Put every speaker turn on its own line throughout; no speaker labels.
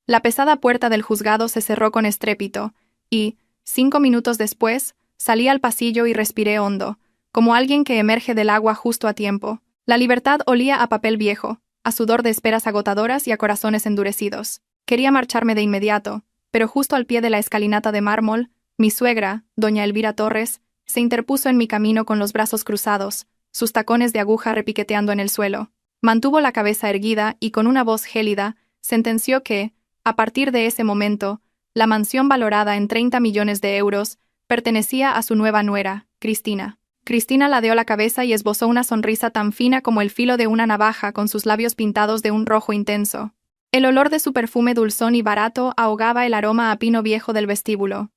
La pesada puerta del juzgado se cerró con estrépito, y, 5 minutos después, salí al pasillo y respiré hondo, como alguien que emerge del agua justo a tiempo. La libertad olía a papel viejo, a sudor de esperas agotadoras y a corazones endurecidos. Quería marcharme de inmediato, pero justo al pie de la escalinata de mármol, mi suegra, doña Elvira Torres, se interpuso en mi camino con los brazos cruzados, sus tacones de aguja repiqueteando en el suelo. Mantuvo la cabeza erguida y con una voz gélida, sentenció que, a partir de ese momento, la mansión valorada en 30 millones de euros pertenecía a su nueva nuera, Cristina. Cristina ladeó la cabeza y esbozó una sonrisa tan fina como el filo de una navaja con sus labios pintados de un rojo intenso. El olor de su perfume dulzón y barato ahogaba el aroma a pino viejo del vestíbulo.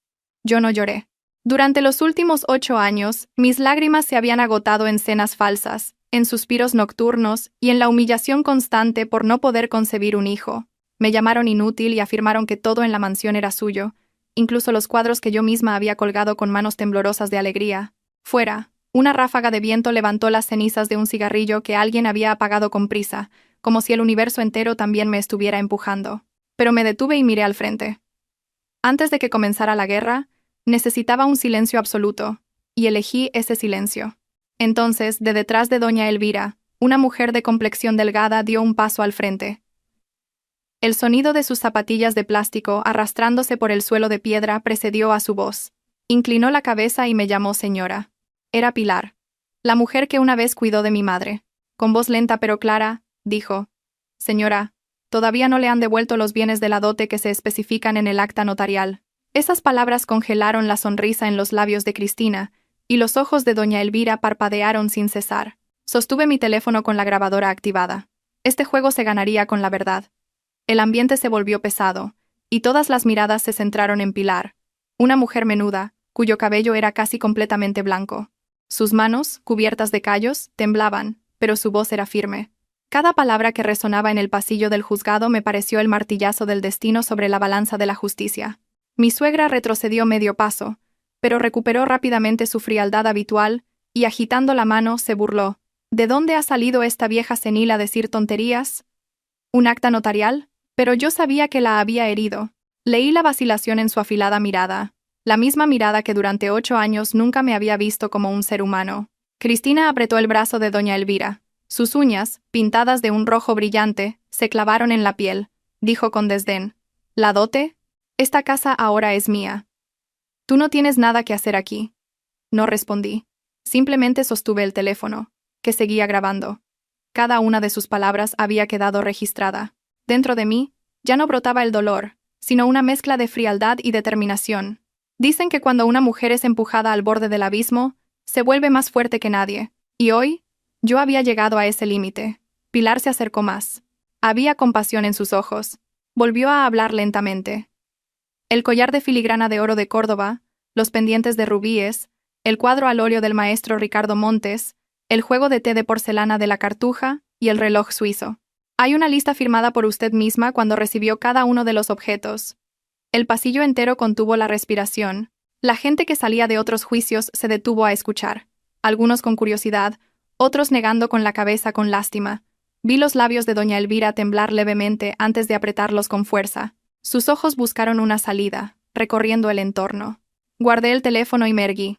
Yo no lloré. Durante los últimos 8 años, mis lágrimas se habían agotado en cenas falsas, en suspiros nocturnos y en la humillación constante por no poder concebir un hijo. Me llamaron inútil y afirmaron que todo en la mansión era suyo, incluso los cuadros que yo misma había colgado con manos temblorosas de alegría. Fuera, una ráfaga de viento levantó las cenizas de un cigarrillo que alguien había apagado con prisa, como si el universo entero también me estuviera empujando. Pero me detuve y miré al frente. Antes de que comenzara la guerra, necesitaba un silencio absoluto, y elegí ese silencio. Entonces, de detrás de doña Elvira, una mujer de complexión delgada dio un paso al frente. El sonido de sus zapatillas de plástico arrastrándose por el suelo de piedra precedió a su voz. Inclinó la cabeza y me llamó señora. Era Pilar, la mujer que una vez cuidó de mi madre. Con voz lenta pero clara, dijo: «Señora, todavía no le han devuelto los bienes de la dote que se especifican en el acta notarial». Esas palabras congelaron la sonrisa en los labios de Cristina, y los ojos de doña Elvira parpadearon sin cesar. Sostuve mi teléfono con la grabadora activada. Este juego se ganaría con la verdad. El ambiente se volvió pesado, y todas las miradas se centraron en Pilar, una mujer menuda, cuyo cabello era casi completamente blanco. Sus manos, cubiertas de callos, temblaban, pero su voz era firme. Cada palabra que resonaba en el pasillo del juzgado me pareció el martillazo del destino sobre la balanza de la justicia. Mi suegra retrocedió medio paso, pero recuperó rápidamente su frialdad habitual, y agitando la mano se burló. ¿De dónde ha salido esta vieja senil a decir tonterías? ¿Un acta notarial? Pero yo sabía que la había herido. Leí la vacilación en su afilada mirada, la misma mirada que durante 8 años nunca me había visto como un ser humano. Cristina apretó el brazo de doña Elvira. Sus uñas, pintadas de un rojo brillante, se clavaron en la piel. Dijo con desdén: ¿La dote? Esta casa ahora es mía. Tú no tienes nada que hacer aquí. No respondí. Simplemente sostuve el teléfono, que seguía grabando. Cada una de sus palabras había quedado registrada. Dentro de mí, ya no brotaba el dolor, sino una mezcla de frialdad y determinación. Dicen que cuando una mujer es empujada al borde del abismo, se vuelve más fuerte que nadie. Y hoy, yo había llegado a ese límite. Pilar se acercó más. Había compasión en sus ojos. Volvió a hablar lentamente. El collar de filigrana de oro de Córdoba, los pendientes de rubíes, el cuadro al óleo del maestro Ricardo Montes, el juego de té de porcelana de la Cartuja y el reloj suizo. Hay una lista firmada por usted misma cuando recibió cada uno de los objetos. El pasillo entero contuvo la respiración. La gente que salía de otros juicios se detuvo a escuchar. Algunos con curiosidad, otros negando con la cabeza con lástima. Vi los labios de doña Elvira temblar levemente antes de apretarlos con fuerza. Sus ojos buscaron una salida, recorriendo el entorno. Guardé el teléfono y me erguí.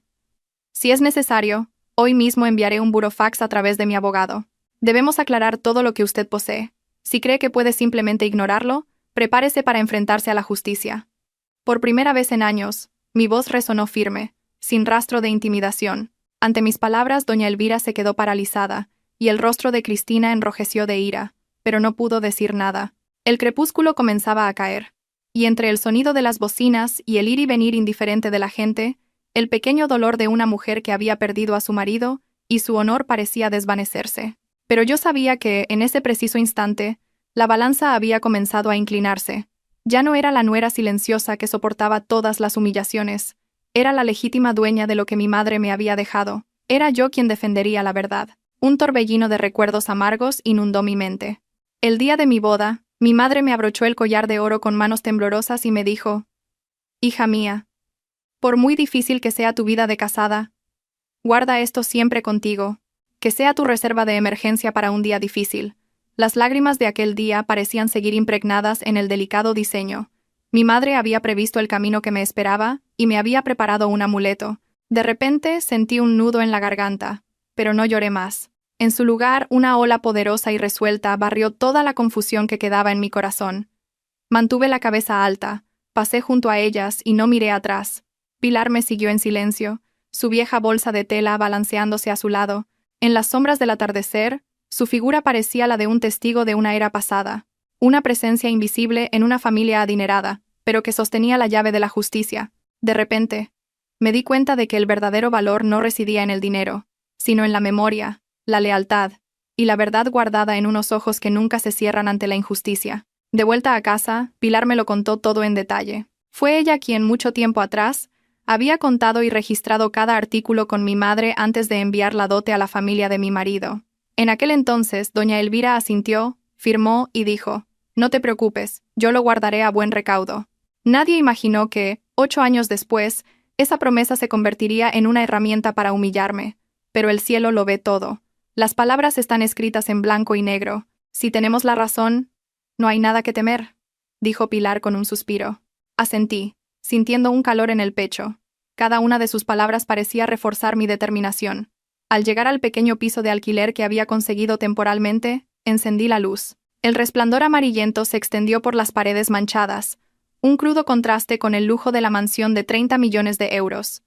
Si es necesario, hoy mismo enviaré un burofax a través de mi abogado. Debemos aclarar todo lo que usted posee. Si cree que puede simplemente ignorarlo, prepárese para enfrentarse a la justicia. Por primera vez en años, mi voz resonó firme, sin rastro de intimidación. Ante mis palabras, doña Elvira se quedó paralizada, y el rostro de Cristina enrojeció de ira, pero no pudo decir nada. El crepúsculo comenzaba a caer, y entre el sonido de las bocinas y el ir y venir indiferente de la gente, el pequeño dolor de una mujer que había perdido a su marido y su honor parecía desvanecerse. Pero yo sabía que, en ese preciso instante, la balanza había comenzado a inclinarse. Ya no era la nuera silenciosa que soportaba todas las humillaciones. Era la legítima dueña de lo que mi madre me había dejado. Era yo quien defendería la verdad. Un torbellino de recuerdos amargos inundó mi mente. El día de mi boda, mi madre me abrochó el collar de oro con manos temblorosas y me dijo: «Hija mía, por muy difícil que sea tu vida de casada, guarda esto siempre contigo, que sea tu reserva de emergencia para un día difícil. Las lágrimas de aquel día parecían seguir impregnadas en el delicado diseño. Mi madre había previsto el camino que me esperaba y me había preparado un amuleto. De repente sentí un nudo en la garganta, pero no lloré más. En su lugar, una ola poderosa y resuelta barrió toda la confusión que quedaba en mi corazón. Mantuve la cabeza alta, pasé junto a ellas y no miré atrás. Pilar me siguió en silencio, su vieja bolsa de tela balanceándose a su lado. En las sombras del atardecer, su figura parecía la de un testigo de una era pasada, una presencia invisible en una familia adinerada, pero que sostenía la llave de la justicia. De repente, me di cuenta de que el verdadero valor no residía en el dinero, sino en la memoria, la lealtad y la verdad guardada en unos ojos que nunca se cierran ante la injusticia. De vuelta a casa, Pilar me lo contó todo en detalle. Fue ella quien mucho tiempo atrás había contado y registrado cada artículo con mi madre antes de enviar la dote a la familia de mi marido. En aquel entonces, doña Elvira asintió, firmó y dijo: «No te preocupes, yo lo guardaré a buen recaudo». Nadie imaginó que, 8 años después, esa promesa se convertiría en una herramienta para humillarme. Pero el cielo lo ve todo. Las palabras están escritas en blanco y negro. Si tenemos la razón, no hay nada que temer, dijo Pilar con un suspiro. Asentí, sintiendo un calor en el pecho. Cada una de sus palabras parecía reforzar mi determinación. Al llegar al pequeño piso de alquiler que había conseguido temporalmente, encendí la luz. El resplandor amarillento se extendió por las paredes manchadas, un crudo contraste con el lujo de la mansión de 30 millones de euros.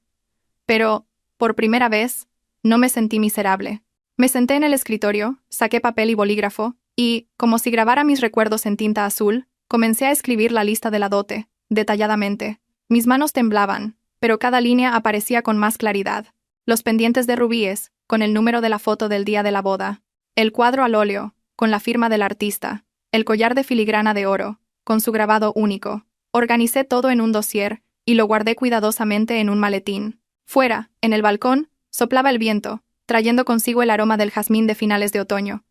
Pero, por primera vez, no me sentí miserable. Me senté en el escritorio, saqué papel y bolígrafo, y, como si grabara mis recuerdos en tinta azul, comencé a escribir la lista de la dote, detalladamente. Mis manos temblaban, pero cada línea aparecía con más claridad. Los pendientes de rubíes, con el número de la foto del día de la boda. El cuadro al óleo, con la firma del artista. El collar de filigrana de oro, con su grabado único. Organicé todo en un dossier y lo guardé cuidadosamente en un maletín. Fuera, en el balcón, soplaba el viento, trayendo consigo el aroma del jazmín de finales de otoño.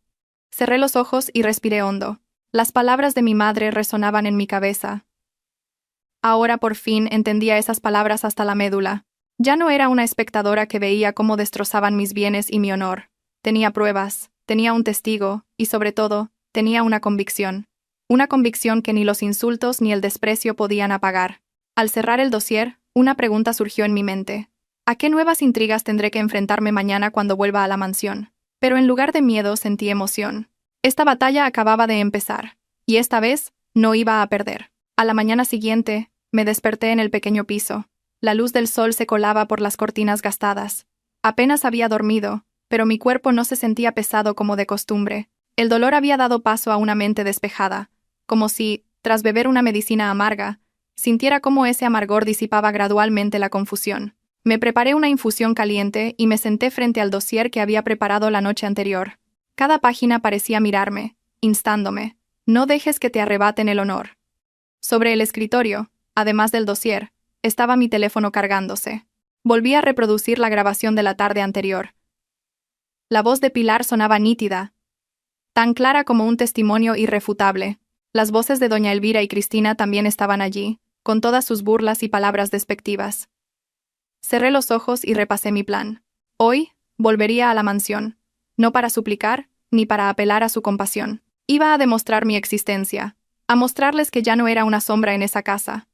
Cerré los ojos y respiré hondo. Las palabras de mi madre resonaban en mi cabeza. Ahora por fin entendía esas palabras hasta la médula. Ya no era una espectadora que veía cómo destrozaban mis bienes y mi honor. Tenía pruebas, tenía un testigo y, sobre todo, tenía una convicción. Una convicción que ni los insultos ni el desprecio podían apagar. Al cerrar el dossier, una pregunta surgió en mi mente. ¿A qué nuevas intrigas tendré que enfrentarme mañana cuando vuelva a la mansión? Pero en lugar de miedo sentí emoción. Esta batalla acababa de empezar, y esta vez no iba a perder. A la mañana siguiente, me desperté en el pequeño piso. La luz del sol se colaba por las cortinas gastadas. Apenas había dormido, pero mi cuerpo no se sentía pesado como de costumbre. El dolor había dado paso a una mente despejada, como si, tras beber una medicina amarga, sintiera cómo ese amargor disipaba gradualmente la confusión. Me preparé una infusión caliente y me senté frente al dossier que había preparado la noche anterior. Cada página parecía mirarme, instándome: «No dejes que te arrebaten el honor». Sobre el escritorio, además del dossier, estaba mi teléfono cargándose. Volví a reproducir la grabación de la tarde anterior. La voz de Pilar sonaba nítida, tan clara como un testimonio irrefutable. Las voces de doña Elvira y Cristina también estaban allí, con todas sus burlas y palabras despectivas. Cerré los ojos y repasé mi plan. Hoy, volvería a la mansión, no para suplicar, ni para apelar a su compasión. Iba a demostrar mi existencia, a mostrarles que ya no era una sombra en esa casa.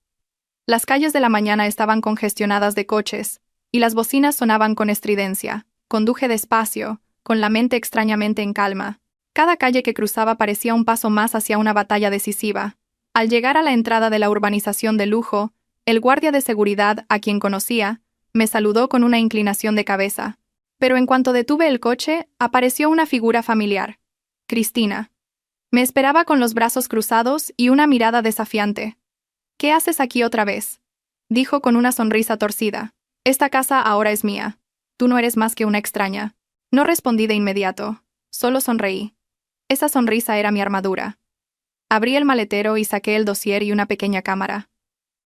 Las calles de la mañana estaban congestionadas de coches, y las bocinas sonaban con estridencia. Conduje despacio, con la mente extrañamente en calma. Cada calle que cruzaba parecía un paso más hacia una batalla decisiva. Al llegar a la entrada de la urbanización de lujo, el guardia de seguridad, a quien conocía, me saludó con una inclinación de cabeza. Pero en cuanto detuve el coche, apareció una figura familiar. Cristina. Me esperaba con los brazos cruzados y una mirada desafiante. «¿Qué haces aquí otra vez?», dijo con una sonrisa torcida. «Esta casa ahora es mía. Tú no eres más que una extraña». No respondí de inmediato, solo sonreí. Esa sonrisa era mi armadura. Abrí el maletero y saqué el dossier y una pequeña cámara.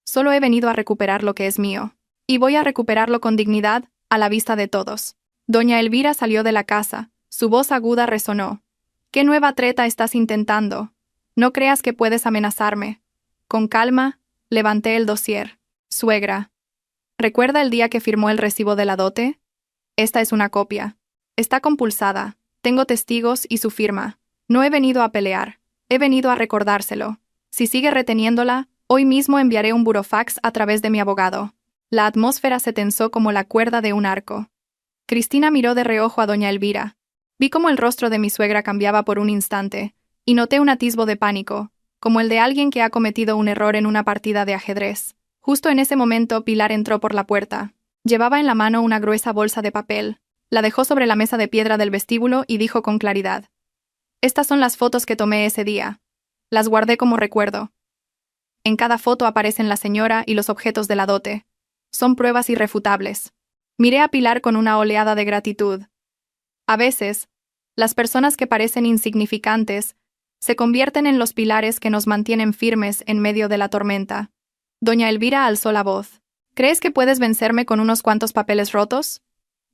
Solo he venido a recuperar lo que es mío. Y voy a recuperarlo con dignidad, a la vista de todos. Doña Elvira salió de la casa. Su voz aguda resonó. «¿Qué nueva treta estás intentando? No creas que puedes amenazarme». Con calma, levanté el dossier. «Suegra, ¿recuerda el día que firmó el recibo de la dote? Esta es una copia. Está compulsada. Tengo testigos y su firma. No he venido a pelear, he venido a recordárselo. Si sigue reteniéndola, hoy mismo enviaré un burofax a través de mi abogado. La atmósfera se tensó como la cuerda de un arco. Cristina miró de reojo a doña Elvira. Vi cómo el rostro de mi suegra cambiaba por un instante, y noté un atisbo de pánico, como el de alguien que ha cometido un error en una partida de ajedrez. Justo en ese momento Pilar entró por la puerta. Llevaba en la mano una gruesa bolsa de papel. La dejó sobre la mesa de piedra del vestíbulo y dijo con claridad: «Estas son las fotos que tomé ese día. Las guardé como recuerdo. En cada foto aparecen la señora y los objetos de la dote. Son pruebas irrefutables». Miré a Pilar con una oleada de gratitud. A veces, las personas que parecen insignificantes se convierten en los pilares que nos mantienen firmes en medio de la tormenta. Doña Elvira alzó la voz. «¿Crees que puedes vencerme con unos cuantos papeles rotos?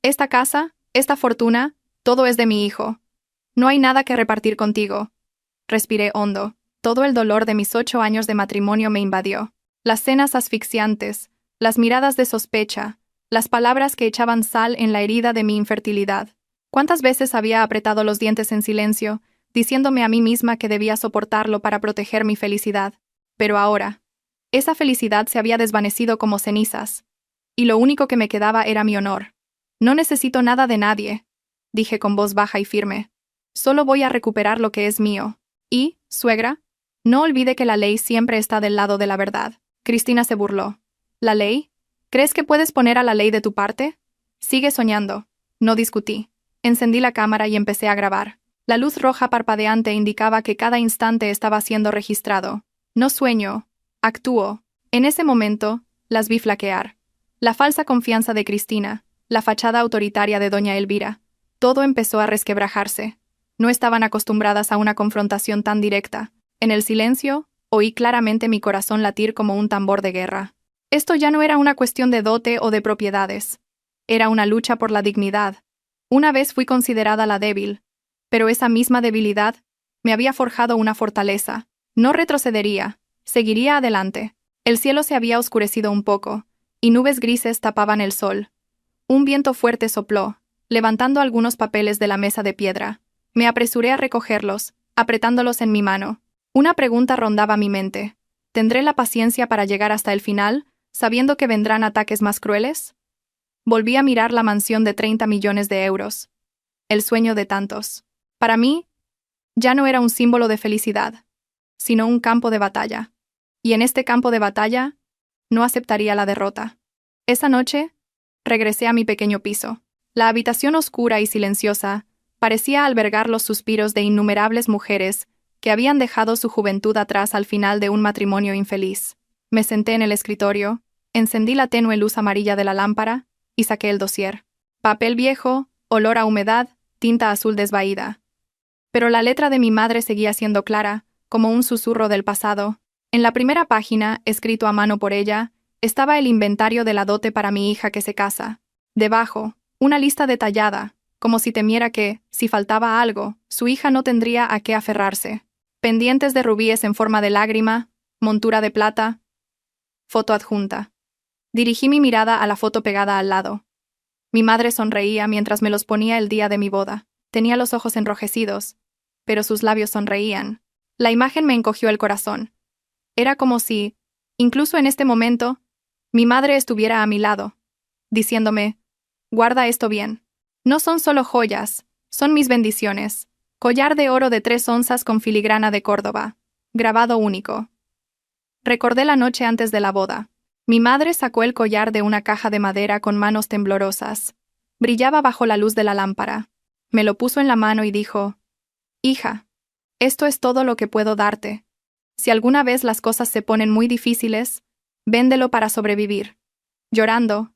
Esta casa, esta fortuna, todo es de mi hijo. No hay nada que repartir contigo». Respiré hondo. Todo el dolor de mis 8 años de matrimonio me invadió. Las cenas asfixiantes, las miradas de sospecha, las palabras que echaban sal en la herida de mi infertilidad. ¿Cuántas veces había apretado los dientes en silencio, diciéndome a mí misma que debía soportarlo para proteger mi felicidad? Pero ahora, esa felicidad se había desvanecido como cenizas, y lo único que me quedaba era mi honor. «No necesito nada de nadie», dije con voz baja y firme. «Solo voy a recuperar lo que es mío. Y, suegra, no olvide que la ley siempre está del lado de la verdad». Cristina se burló. «¿La ley? ¿Crees que puedes poner a la ley de tu parte? Sigue soñando». No discutí. Encendí la cámara y empecé a grabar. La luz roja parpadeante indicaba que cada instante estaba siendo registrado. No sueño, actúo. En ese momento, las vi flaquear. La falsa confianza de Cristina, la fachada autoritaria de doña Elvira. Todo empezó a resquebrajarse. No estaban acostumbradas a una confrontación tan directa. En el silencio, oí claramente mi corazón latir como un tambor de guerra. Esto ya no era una cuestión de dote o de propiedades. Era una lucha por la dignidad. Una vez fui considerada la débil, pero esa misma debilidad me había forjado una fortaleza. No retrocedería, seguiría adelante. El cielo se había oscurecido un poco, y nubes grises tapaban el sol. Un viento fuerte sopló, levantando algunos papeles de la mesa de piedra. Me apresuré a recogerlos, apretándolos en mi mano. Una pregunta rondaba mi mente. ¿Tendré la paciencia para llegar hasta el final, sabiendo que vendrán ataques más crueles? Volví a mirar la mansión de 30 millones de euros. El sueño de tantos. Para mí, ya no era un símbolo de felicidad, sino un campo de batalla. Y en este campo de batalla, no aceptaría la derrota. Esa noche, regresé a mi pequeño piso. La habitación oscura y silenciosa parecía albergar los suspiros de innumerables mujeres que habían dejado su juventud atrás al final de un matrimonio infeliz. Me senté en el escritorio, encendí la tenue luz amarilla de la lámpara y saqué el dossier. Papel viejo, olor a humedad, tinta azul desvaída. Pero la letra de mi madre seguía siendo clara, como un susurro del pasado. En la primera página, escrito a mano por ella, estaba el inventario de la dote para mi hija que se casa. Debajo, una lista detallada, como si temiera que, si faltaba algo, su hija no tendría a qué aferrarse. Pendientes de rubíes en forma de lágrima, montura de plata, foto adjunta. Dirigí mi mirada a la foto pegada al lado. Mi madre sonreía mientras me los ponía el día de mi boda. Tenía los ojos enrojecidos, pero sus labios sonreían. La imagen me encogió el corazón. Era como si, incluso en este momento, mi madre estuviera a mi lado, diciéndome: «Guarda esto bien. No son solo joyas, son mis bendiciones. Collar de oro de 3 onzas con filigrana de Córdoba. Grabado único». Recordé la noche antes de la boda. Mi madre sacó el collar de una caja de madera con manos temblorosas. Brillaba bajo la luz de la lámpara. Me lo puso en la mano y dijo: «Hija, esto es todo lo que puedo darte. Si alguna vez las cosas se ponen muy difíciles, véndelo para sobrevivir». Llorando,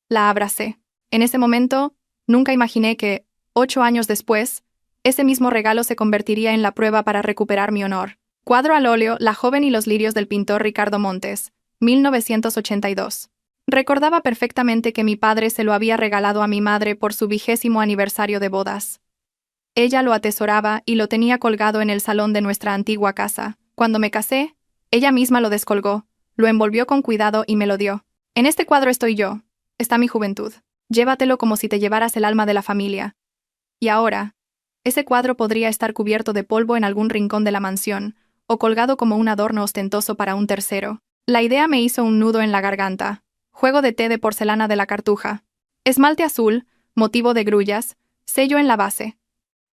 la abracé. En ese momento, nunca imaginé que, 8 años después, ese mismo regalo se convertiría en la prueba para recuperar mi honor. Cuadro al óleo La joven y los lirios del pintor Ricardo Montes, 1982. Recordaba perfectamente que mi padre se lo había regalado a mi madre por su 20º aniversario de bodas. Ella lo atesoraba y lo tenía colgado en el salón de nuestra antigua casa. Cuando me casé, ella misma lo descolgó, lo envolvió con cuidado y me lo dio. «En este cuadro estoy yo. Está mi juventud. Llévatelo como si te llevaras el alma de la familia. Y ahora, Ese cuadro podría estar cubierto de polvo en algún rincón de la mansión, o colgado como un adorno ostentoso para un tercero. La idea me hizo un nudo en la garganta. Juego de té de porcelana de la Cartuja. Esmalte azul, motivo de grullas, sello en la base.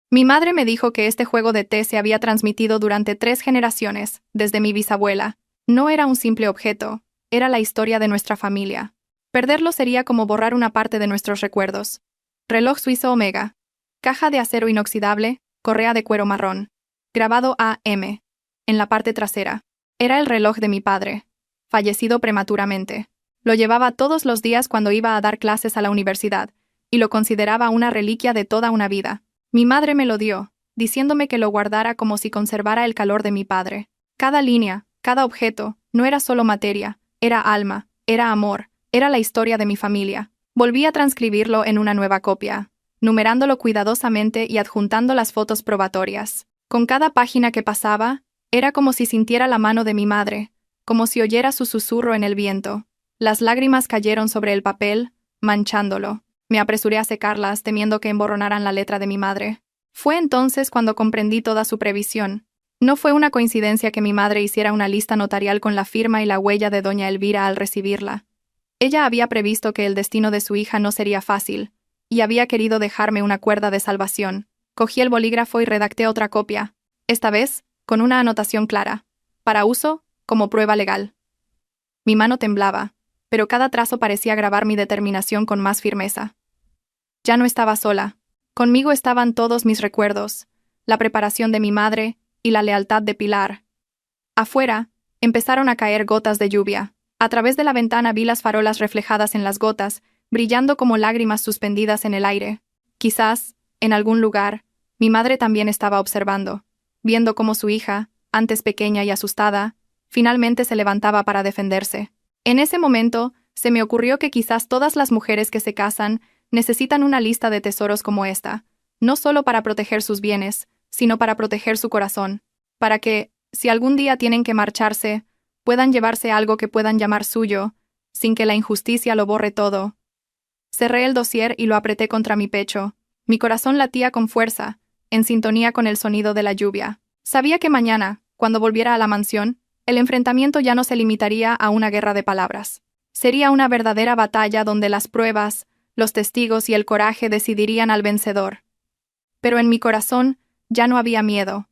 Mi madre me dijo que este juego de té se había transmitido durante 3 generaciones, desde mi bisabuela. No era un simple objeto, era la historia de nuestra familia. Perderlo sería como borrar una parte de nuestros recuerdos. Reloj suizo Omega. Caja de acero inoxidable, correa de cuero marrón. Grabado AM. En la parte trasera. Era el reloj de mi padre, fallecido prematuramente. Lo llevaba todos los días cuando iba a dar clases a la universidad, y lo consideraba una reliquia de toda una vida. Mi madre me lo dio, diciéndome que lo guardara como si conservara el calor de mi padre. Cada línea, cada objeto, no era solo materia, era alma, era amor, era la historia de mi familia. Volví a transcribirlo en una nueva copia, numerándolo cuidadosamente y adjuntando las fotos probatorias. Con cada página que pasaba, era como si sintiera la mano de mi madre, como si oyera su susurro en el viento. Las lágrimas cayeron sobre el papel, manchándolo. Me apresuré a secarlas, temiendo que emborronaran la letra de mi madre. Fue entonces cuando comprendí toda su previsión. No fue una coincidencia que mi madre hiciera una lista notarial con la firma y la huella de doña Elvira al recibirla. Ella había previsto que el destino de su hija no sería fácil, y había querido dejarme una cuerda de salvación. Cogí el bolígrafo y redacté otra copia, esta vez, con una anotación clara, para uso, como prueba legal. Mi mano temblaba, pero cada trazo parecía grabar mi determinación con más firmeza. Ya no estaba sola. Conmigo estaban todos mis recuerdos, la preparación de mi madre y la lealtad de Pilar. Afuera, empezaron a caer gotas de lluvia. A través de la ventana vi las farolas reflejadas en las gotas, brillando como lágrimas suspendidas en el aire. Quizás, en algún lugar, mi madre también estaba observando, viendo cómo su hija, antes pequeña y asustada, finalmente se levantaba para defenderse. En ese momento, se me ocurrió que quizás todas las mujeres que se casan necesitan una lista de tesoros como esta, no solo para proteger sus bienes, sino para proteger su corazón, para que, si algún día tienen que marcharse, puedan llevarse algo que puedan llamar suyo, sin que la injusticia lo borre todo. Cerré el dossier y lo apreté contra mi pecho. Mi corazón latía con fuerza, en sintonía con el sonido de la lluvia. Sabía que mañana, cuando volviera a la mansión, el enfrentamiento ya no se limitaría a una guerra de palabras. Sería una verdadera batalla donde las pruebas, los testigos y el coraje decidirían al vencedor. Pero en mi corazón ya no había miedo.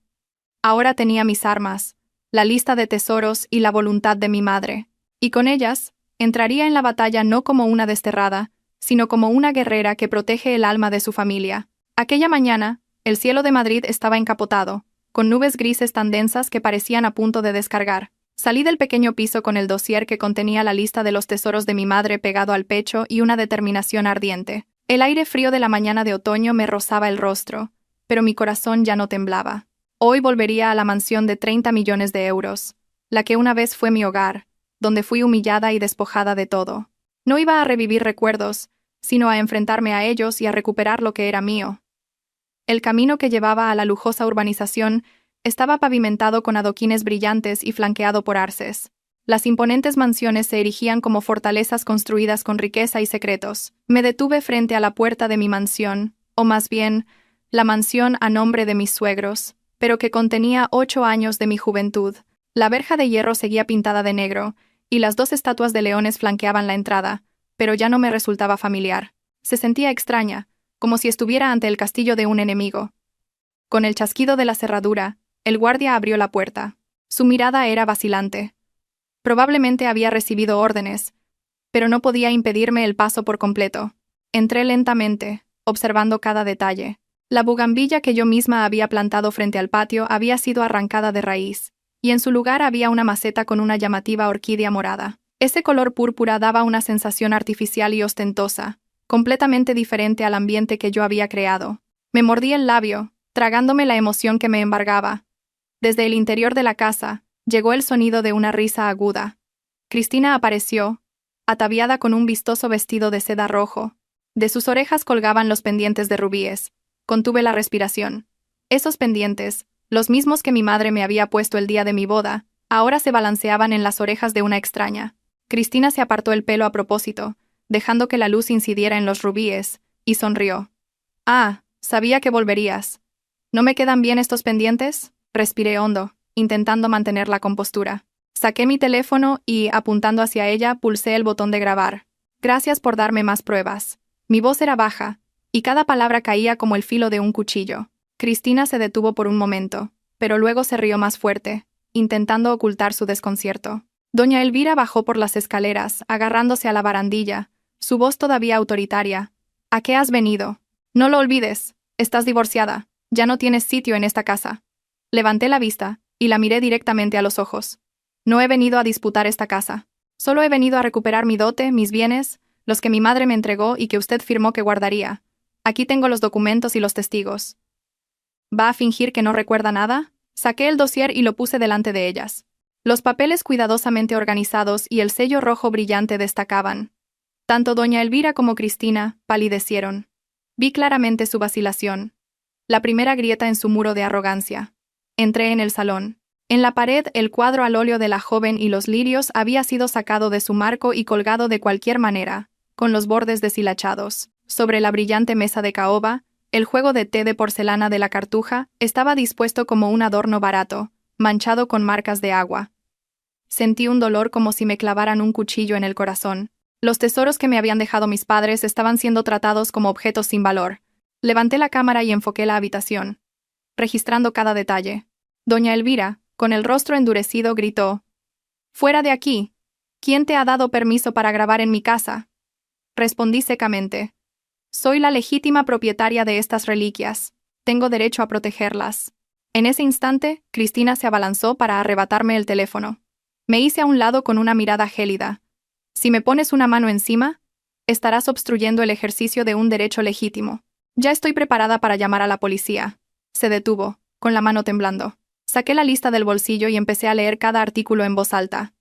Ahora tenía mis armas, la lista de tesoros y la voluntad de mi madre, y con ellas entraría en la batalla no como una desterrada, sino como una guerrera que protege el alma de su familia. Aquella mañana, el cielo de Madrid estaba encapotado, con nubes grises tan densas que parecían a punto de descargar. Salí del pequeño piso con el dossier que contenía la lista de los tesoros de mi madre pegado al pecho y una determinación ardiente. El aire frío de la mañana de otoño me rozaba el rostro, pero mi corazón ya no temblaba. Hoy volvería a la mansión de 30 millones de euros, la que una vez fue mi hogar, donde fui humillada y despojada de todo. No iba a revivir recuerdos, sino a enfrentarme a ellos y a recuperar lo que era mío. El camino que llevaba a la lujosa urbanización estaba pavimentado con adoquines brillantes y flanqueado por arces. Las imponentes mansiones se erigían como fortalezas construidas con riqueza y secretos. Me detuve frente a la puerta de mi mansión, o más bien, la mansión a nombre de mis suegros, pero que contenía 8 años de mi juventud. La verja de hierro seguía pintada de negro, y las 2 estatuas de leones flanqueaban la entrada, pero ya no me resultaba familiar. Se sentía extraña, como si estuviera ante el castillo de un enemigo. Con el chasquido de la cerradura, el guardia abrió la puerta. Su mirada era vacilante. Probablemente había recibido órdenes, pero no podía impedirme el paso por completo. Entré lentamente, observando cada detalle. La bugambilla que yo misma había plantado frente al patio había sido arrancada de raíz, y en su lugar había una maceta con una llamativa orquídea morada. Ese color púrpura daba una sensación artificial y ostentosa, completamente diferente al ambiente que yo había creado. Me mordí el labio, tragándome la emoción que me embargaba. Desde el interior de la casa, llegó el sonido de una risa aguda. Cristina apareció, ataviada con un vistoso vestido de seda rojo. De sus orejas colgaban los pendientes de rubíes. Contuve la respiración. Esos pendientes, los mismos que mi madre me había puesto el día de mi boda, ahora se balanceaban en las orejas de una extraña. Cristina se apartó el pelo a propósito, dejando que la luz incidiera en los rubíes, y sonrió. «Ah, sabía que volverías», ¿No me quedan bien estos pendientes? Respiré hondo, intentando mantener la compostura. Saqué mi teléfono y, apuntando hacia ella, pulsé el botón de grabar. Gracias por darme más pruebas. Mi voz era baja, y cada palabra caía como el filo de un cuchillo. Cristina se detuvo por un momento, pero luego se rió más fuerte, intentando ocultar su desconcierto. Doña Elvira bajó por las escaleras, agarrándose a la barandilla, su voz todavía autoritaria. ¿A qué has venido? No lo olvides, estás divorciada, ya no tienes sitio en esta casa. Levanté la vista, y la miré directamente a los ojos. No he venido a disputar esta casa. Solo he venido a recuperar mi dote, mis bienes, los que mi madre me entregó y que usted firmó que guardaría. Aquí tengo los documentos y los testigos. ¿Va a fingir que no recuerda nada? Saqué el dossier y lo puse delante de ellas. Los papeles cuidadosamente organizados y el sello rojo brillante destacaban. Tanto doña Elvira como Cristina palidecieron. Vi claramente su vacilación. La primera grieta en su muro de arrogancia. Entré en el salón. En la pared, el cuadro al óleo de la joven y los lirios había sido sacado de su marco y colgado de cualquier manera, con los bordes deshilachados. Sobre la brillante mesa de caoba, el juego de té de porcelana de la Cartuja estaba dispuesto como un adorno barato, manchado con marcas de agua. Sentí un dolor como si me clavaran un cuchillo en el corazón. Los tesoros que me habían dejado mis padres estaban siendo tratados como objetos sin valor. Levanté la cámara y enfoqué la habitación, registrando cada detalle. Doña Elvira, con el rostro endurecido, gritó: «¡Fuera de aquí! ¿Quién te ha dado permiso para grabar en mi casa?». Respondí secamente: «Soy la legítima propietaria de estas reliquias. Tengo derecho a protegerlas». En ese instante, Cristina se abalanzó para arrebatarme el teléfono. Me hice a un lado con una mirada gélida. «Si me pones una mano encima, estarás obstruyendo el ejercicio de un derecho legítimo. Ya estoy preparada para llamar a la policía». Se detuvo, con la mano temblando. Saqué la lista del bolsillo y empecé a leer cada artículo en voz alta.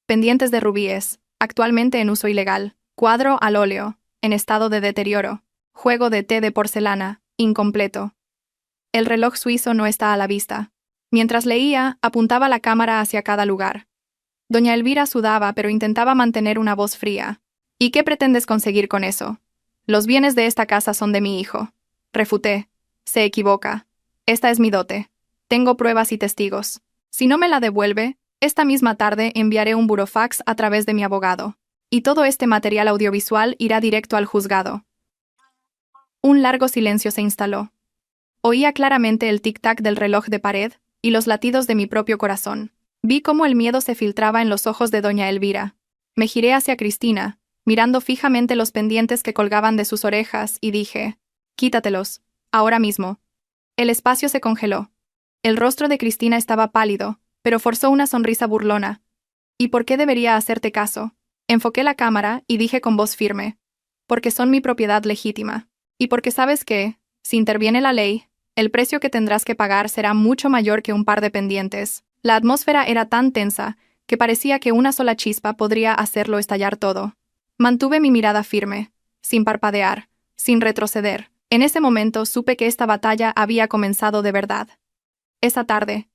Pendientes de rubíes, actualmente en uso ilegal. Cuadro al óleo, en estado de deterioro. Juego de té de porcelana, incompleto. El reloj suizo no está a la vista. Mientras leía, apuntaba la cámara hacia cada lugar. Doña Elvira sudaba, pero intentaba mantener una voz fría. «¿Y qué pretendes conseguir con eso? Los bienes de esta casa son de mi hijo». Refuté. «Se equivoca. Esta es mi dote. Tengo pruebas y testigos. Si no me la devuelve, esta misma tarde enviaré un burofax a través de mi abogado. Y todo este material audiovisual irá directo al juzgado». Un largo silencio se instaló. Oía claramente el tic-tac del reloj de pared y los latidos de mi propio corazón. Vi cómo el miedo se filtraba en los ojos de doña Elvira. Me giré hacia Cristina, mirando fijamente los pendientes que colgaban de sus orejas, y dije: «Quítatelos, ahora mismo». El espacio se congeló. El rostro de Cristina estaba pálido, pero forzó una sonrisa burlona. «¿Y por qué debería hacerte caso?». Enfoqué la cámara y dije con voz firme: «Porque son mi propiedad legítima. Y porque sabes que, si interviene la ley, el precio que tendrás que pagar será mucho mayor que un par de pendientes». La atmósfera era tan tensa que parecía que una sola chispa podría hacerlo estallar todo. Mantuve mi mirada firme, sin parpadear, sin retroceder. En ese momento supe que esta batalla había comenzado de verdad. Esa tarde,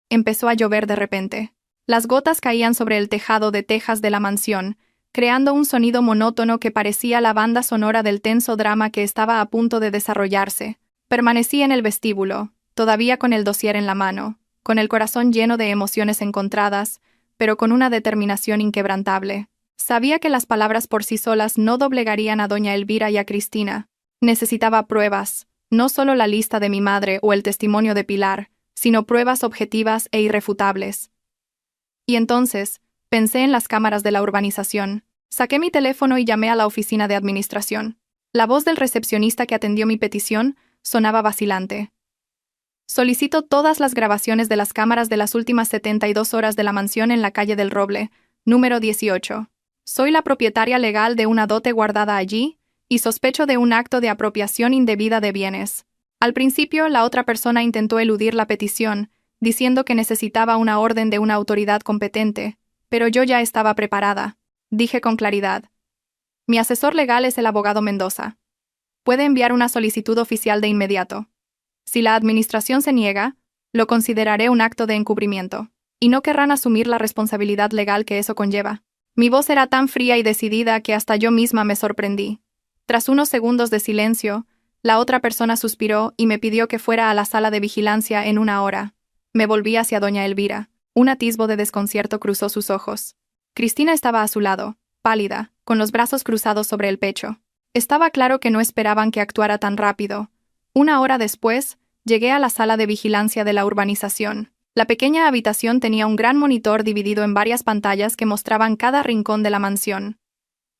empezó a llover de repente. Las gotas caían sobre el tejado de tejas de la mansión, creando un sonido monótono que parecía la banda sonora del tenso drama que estaba a punto de desarrollarse. Permanecí en el vestíbulo, todavía con el dossier en la mano, con el corazón lleno de emociones encontradas, pero con una determinación inquebrantable. Sabía que las palabras por sí solas no doblegarían a doña Elvira y a Cristina. Necesitaba pruebas, no solo la lista de mi madre o el testimonio de Pilar, sino pruebas objetivas e irrefutables. Y entonces, pensé en las cámaras de la urbanización. Saqué mi teléfono y llamé a la oficina de administración. La voz del recepcionista que atendió mi petición sonaba vacilante. «Solicito todas las grabaciones de las cámaras de las últimas 72 horas de la mansión en la calle del Roble, número 18. Soy la propietaria legal de una dote guardada allí, y sospecho de un acto de apropiación indebida de bienes». Al principio, la otra persona intentó eludir la petición, diciendo que necesitaba una orden de una autoridad competente, pero yo ya estaba preparada. Dije con claridad: «Mi asesor legal es el abogado Mendoza. Puede enviar una solicitud oficial de inmediato. Si la administración se niega, lo consideraré un acto de encubrimiento, y no querrán asumir la responsabilidad legal que eso conlleva». Mi voz era tan fría y decidida que hasta yo misma me sorprendí. Tras unos segundos de silencio, La otra persona suspiró y me pidió que fuera a la sala de vigilancia en 1 hora. Me volví hacia doña Elvira. Un atisbo de desconcierto cruzó sus ojos. Cristina estaba a su lado, pálida, con los brazos cruzados sobre el pecho. Estaba claro que no esperaban que actuara tan rápido. 1 hora después, llegué a la sala de vigilancia de la urbanización. La pequeña habitación tenía un gran monitor dividido en varias pantallas que mostraban cada rincón de la mansión.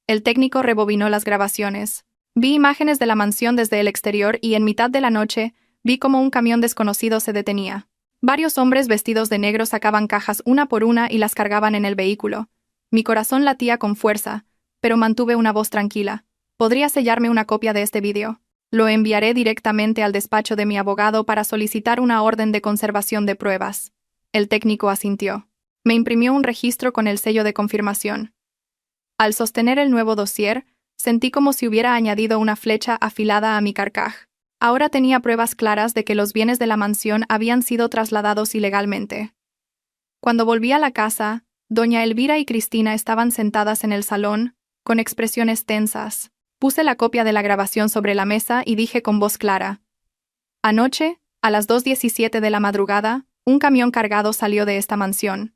El técnico rebobinó las grabaciones. Vi imágenes de la mansión desde el exterior y en mitad de la noche, vi cómo un camión desconocido se detenía. Varios hombres vestidos de negro sacaban cajas una por una y las cargaban en el vehículo. Mi corazón latía con fuerza, pero mantuve una voz tranquila. ¿Podría sellarme una copia de este vídeo? Lo enviaré directamente al despacho de mi abogado para solicitar una orden de conservación de pruebas. El técnico asintió. Me imprimió un registro con el sello de confirmación. Al sostener el nuevo dossier, sentí como si hubiera añadido una flecha afilada a mi carcaj. Ahora tenía pruebas claras de que los bienes de la mansión habían sido trasladados ilegalmente. Cuando volví a la casa, doña Elvira y Cristina estaban sentadas en el salón, con expresiones tensas. Puse la copia de la grabación sobre la mesa y dije con voz clara. Anoche, a las 2:17 de la madrugada, un camión cargado salió de esta mansión.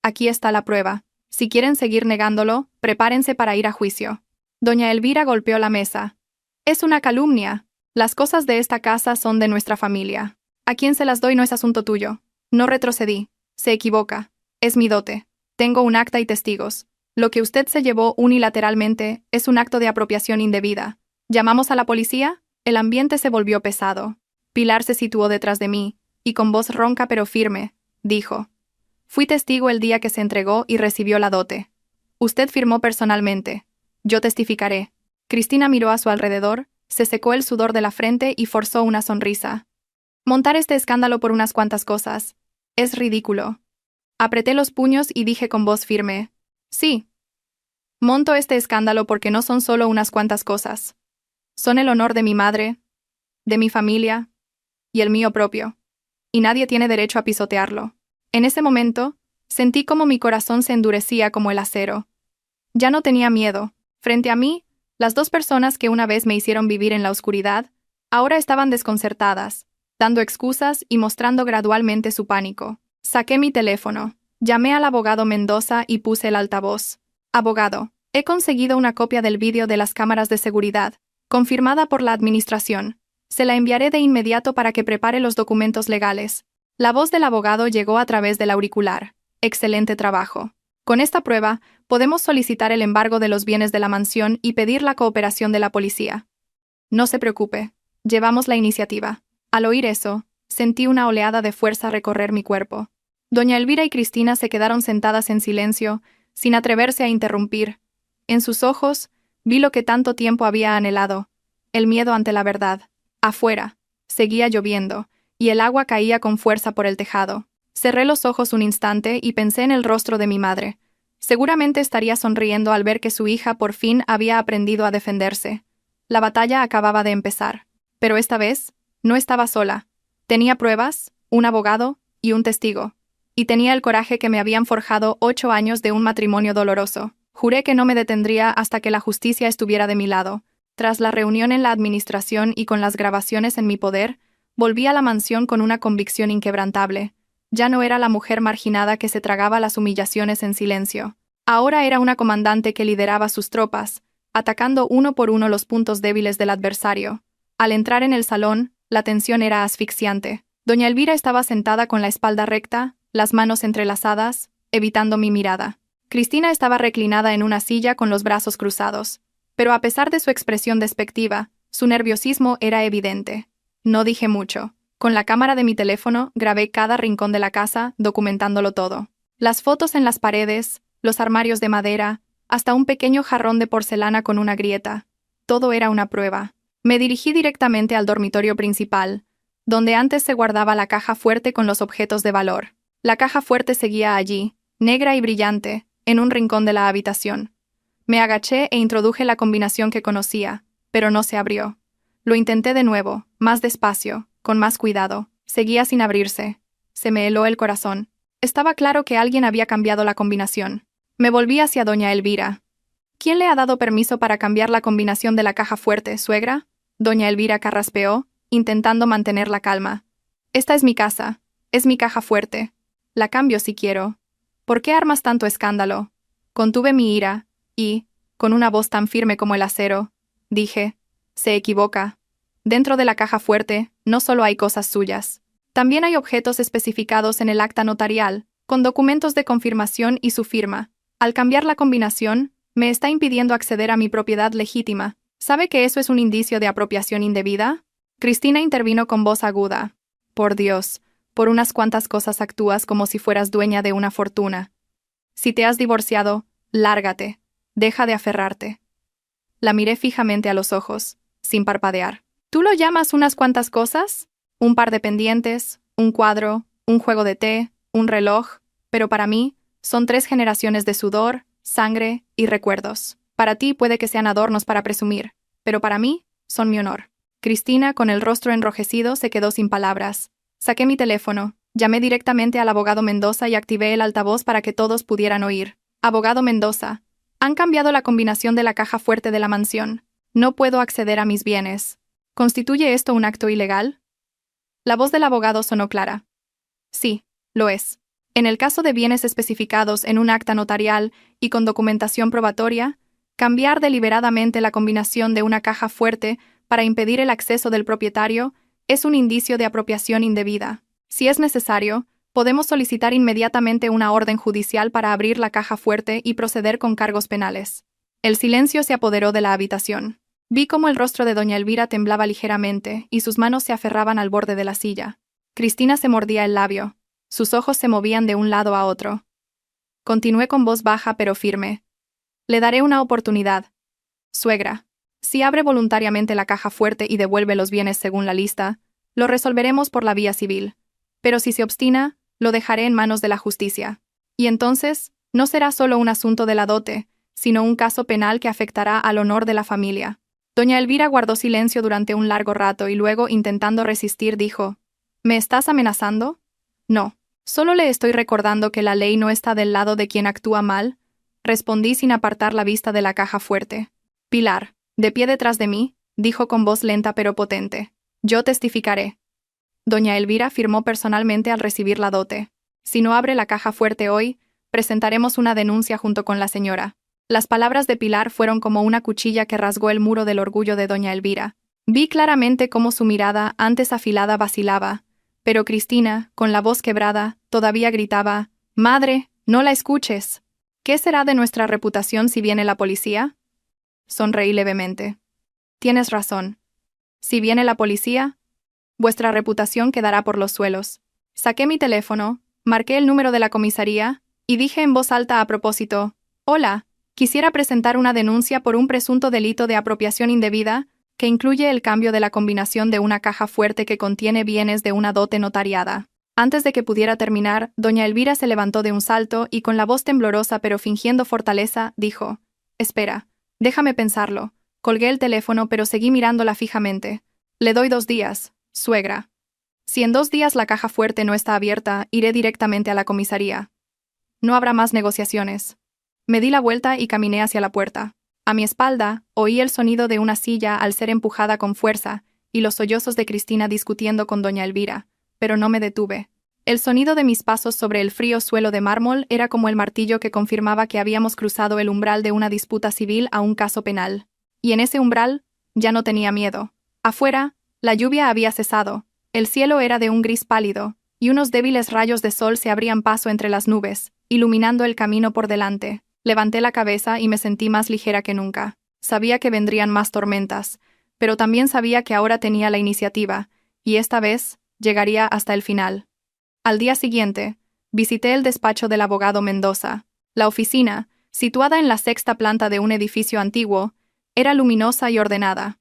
Aquí está la prueba. Si quieren seguir negándolo, prepárense para ir a juicio. Doña Elvira golpeó la mesa. Es una calumnia. Las cosas de esta casa son de nuestra familia. A quien se las doy no es asunto tuyo. No retrocedí. Se equivoca. Es mi dote. Tengo un acta y testigos. Lo que usted se llevó unilateralmente es un acto de apropiación indebida. ¿Llamamos a la policía? El ambiente se volvió pesado. Pilar se situó detrás de mí, y con voz ronca pero firme, dijo. Fui testigo el día que se entregó y recibió la dote. Usted firmó personalmente. Yo testificaré. Cristina miró a su alrededor, se secó el sudor de la frente y forzó una sonrisa. Montar este escándalo por unas cuantas cosas. Es ridículo. Apreté los puños y dije con voz firme. Sí. Monto este escándalo porque no son solo unas cuantas cosas. Son el honor de mi madre, de mi familia y el mío propio. Y nadie tiene derecho a pisotearlo. En ese momento, sentí como mi corazón se endurecía como el acero. Ya no tenía miedo. Frente a mí, las dos personas que una vez me hicieron vivir en la oscuridad, ahora estaban desconcertadas, dando excusas y mostrando gradualmente su pánico. Saqué mi teléfono. Llamé al abogado Mendoza y puse el altavoz. Abogado, he conseguido una copia del vídeo de las cámaras de seguridad, confirmada por la administración. Se la enviaré de inmediato para que prepare los documentos legales. La voz del abogado llegó a través del auricular. Excelente trabajo. Con esta prueba, podemos solicitar el embargo de los bienes de la mansión y pedir la cooperación de la policía. No se preocupe. Llevamos la iniciativa. Al oír eso, sentí una oleada de fuerza recorrer mi cuerpo. Doña Elvira y Cristina se quedaron sentadas en silencio, sin atreverse a interrumpir. En sus ojos, vi lo que tanto tiempo había anhelado, el miedo ante la verdad. Afuera, seguía lloviendo, y el agua caía con fuerza por el tejado. Cerré los ojos un instante y pensé en el rostro de mi madre. Seguramente estaría sonriendo al ver que su hija por fin había aprendido a defenderse. La batalla acababa de empezar. Pero esta vez, no estaba sola. Tenía pruebas, un abogado y un testigo. Y tenía el coraje que me habían forjado 8 años de un matrimonio doloroso. Juré que no me detendría hasta que la justicia estuviera de mi lado. Tras la reunión en la administración y con las grabaciones en mi poder, volví a la mansión con una convicción inquebrantable. Ya no era la mujer marginada que se tragaba las humillaciones en silencio. Ahora era una comandante que lideraba sus tropas, atacando uno por uno los puntos débiles del adversario. Al entrar en el salón, la tensión era asfixiante. Doña Elvira estaba sentada con la espalda recta, las manos entrelazadas, evitando mi mirada. Cristina estaba reclinada en una silla con los brazos cruzados. Pero a pesar de su expresión despectiva, su nerviosismo era evidente. No dije mucho. Con la cámara de mi teléfono grabé cada rincón de la casa, documentándolo todo. Las fotos en las paredes, los armarios de madera, hasta un pequeño jarrón de porcelana con una grieta. Todo era una prueba. Me dirigí directamente al dormitorio principal, donde antes se guardaba la caja fuerte con los objetos de valor. La caja fuerte seguía allí, negra y brillante, en un rincón de la habitación. Me agaché e introduje la combinación que conocía, pero no se abrió. Lo intenté de nuevo, más despacio, con más cuidado. Seguía sin abrirse. Se me heló el corazón. Estaba claro que alguien había cambiado la combinación. Me volví hacia doña Elvira. ¿Quién le ha dado permiso para cambiar la combinación de la caja fuerte, suegra? Doña Elvira carraspeó, intentando mantener la calma. Esta es mi casa. Es mi caja fuerte. La cambio si quiero. ¿Por qué armas tanto escándalo? Contuve mi ira, y, con una voz tan firme como el acero, dije, se equivoca. Dentro de la caja fuerte, no solo hay cosas suyas. También hay objetos especificados en el acta notarial, con documentos de confirmación y su firma. Al cambiar la combinación, me está impidiendo acceder a mi propiedad legítima. ¿Sabe que eso es un indicio de apropiación indebida? Cristina intervino con voz aguda. Por Dios, por unas cuantas cosas actúas como si fueras dueña de una fortuna. Si te has divorciado, lárgate. Deja de aferrarte. La miré fijamente a los ojos, sin parpadear. ¿Tú lo llamas unas cuantas cosas? Un par de pendientes, un cuadro, un juego de té, un reloj, pero para mí, son 3 generaciones de sudor, sangre y recuerdos. Para ti puede que sean adornos para presumir, pero para mí, son mi honor. Cristina, con el rostro enrojecido, se quedó sin palabras. Saqué mi teléfono, llamé directamente al abogado Mendoza y activé el altavoz para que todos pudieran oír. Abogado Mendoza, han cambiado la combinación de la caja fuerte de la mansión. No puedo acceder a mis bienes. ¿Constituye esto un acto ilegal? La voz del abogado sonó clara. Sí, lo es. En el caso de bienes especificados en un acta notarial y con documentación probatoria, cambiar deliberadamente la combinación de una caja fuerte para impedir el acceso del propietario es un indicio de apropiación indebida. Si es necesario, podemos solicitar inmediatamente una orden judicial para abrir la caja fuerte y proceder con cargos penales. El silencio se apoderó de la habitación. Vi cómo el rostro de doña Elvira temblaba ligeramente y sus manos se aferraban al borde de la silla. Cristina se mordía el labio. Sus ojos se movían de un lado a otro. Continué con voz baja pero firme. Le daré una oportunidad. Suegra, si abre voluntariamente la caja fuerte y devuelve los bienes según la lista, lo resolveremos por la vía civil. Pero si se obstina, lo dejaré en manos de la justicia. Y entonces, no será solo un asunto de la dote, sino un caso penal que afectará al honor de la familia. Doña Elvira guardó silencio durante un largo rato y luego, intentando resistir, dijo, ¿me estás amenazando? No. Solo le estoy recordando que la ley no está del lado de quien actúa mal, respondí sin apartar la vista de la caja fuerte. Pilar, de pie detrás de mí, dijo con voz lenta pero potente. Yo testificaré. Doña Elvira firmó personalmente al recibir la dote. Si no abre la caja fuerte hoy, presentaremos una denuncia junto con la señora. Las palabras de Pilar fueron como una cuchilla que rasgó el muro del orgullo de doña Elvira. Vi claramente cómo su mirada, antes afilada, vacilaba. Pero Cristina, con la voz quebrada, todavía gritaba, «Madre, no la escuches. ¿Qué será de nuestra reputación si viene la policía?» Sonreí levemente. Tienes razón. Si viene la policía, vuestra reputación quedará por los suelos. Saqué mi teléfono, marqué el número de la comisaría, y dije en voz alta a propósito, «Hola, quisiera presentar una denuncia por un presunto delito de apropiación indebida, que incluye el cambio de la combinación de una caja fuerte que contiene bienes de una dote notariada». Antes de que pudiera terminar, doña Elvira se levantó de un salto y con la voz temblorosa pero fingiendo fortaleza, dijo, «Espera, déjame pensarlo». Colgué el teléfono pero seguí mirándola fijamente. «Le doy 2 días, suegra. Si en 2 días la caja fuerte no está abierta, iré directamente a la comisaría. No habrá más negociaciones». Me di la vuelta y caminé hacia la puerta. A mi espalda, oí el sonido de una silla al ser empujada con fuerza, y los sollozos de Cristina discutiendo con doña Elvira, pero no me detuve. El sonido de mis pasos sobre el frío suelo de mármol era como el martillo que confirmaba que habíamos cruzado el umbral de una disputa civil a un caso penal. Y en ese umbral, ya no tenía miedo. Afuera, la lluvia había cesado, el cielo era de un gris pálido, y unos débiles rayos de sol se abrían paso entre las nubes, iluminando el camino por delante. Levanté la cabeza y me sentí más ligera que nunca. Sabía que vendrían más tormentas, pero también sabía que ahora tenía la iniciativa, y esta vez, llegaría hasta el final. Al día siguiente, visité el despacho del abogado Mendoza. La oficina, situada en la 6ª planta de un edificio antiguo, era luminosa y ordenada.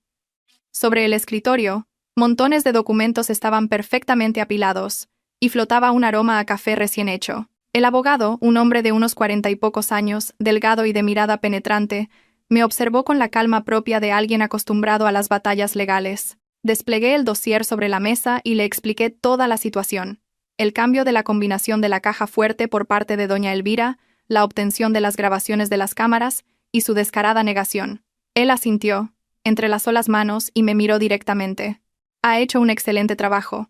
Sobre el escritorio, montones de documentos estaban perfectamente apilados, y flotaba un aroma a café recién hecho. El abogado, un hombre de unos 40 y pocos años, delgado y de mirada penetrante, me observó con la calma propia de alguien acostumbrado a las batallas legales. Desplegué el dossier sobre la mesa y le expliqué toda la situación. El cambio de la combinación de la caja fuerte por parte de doña Elvira, la obtención de las grabaciones de las cámaras y su descarada negación. Él asintió, entrelazó las manos y me miró directamente. Ha hecho un excelente trabajo.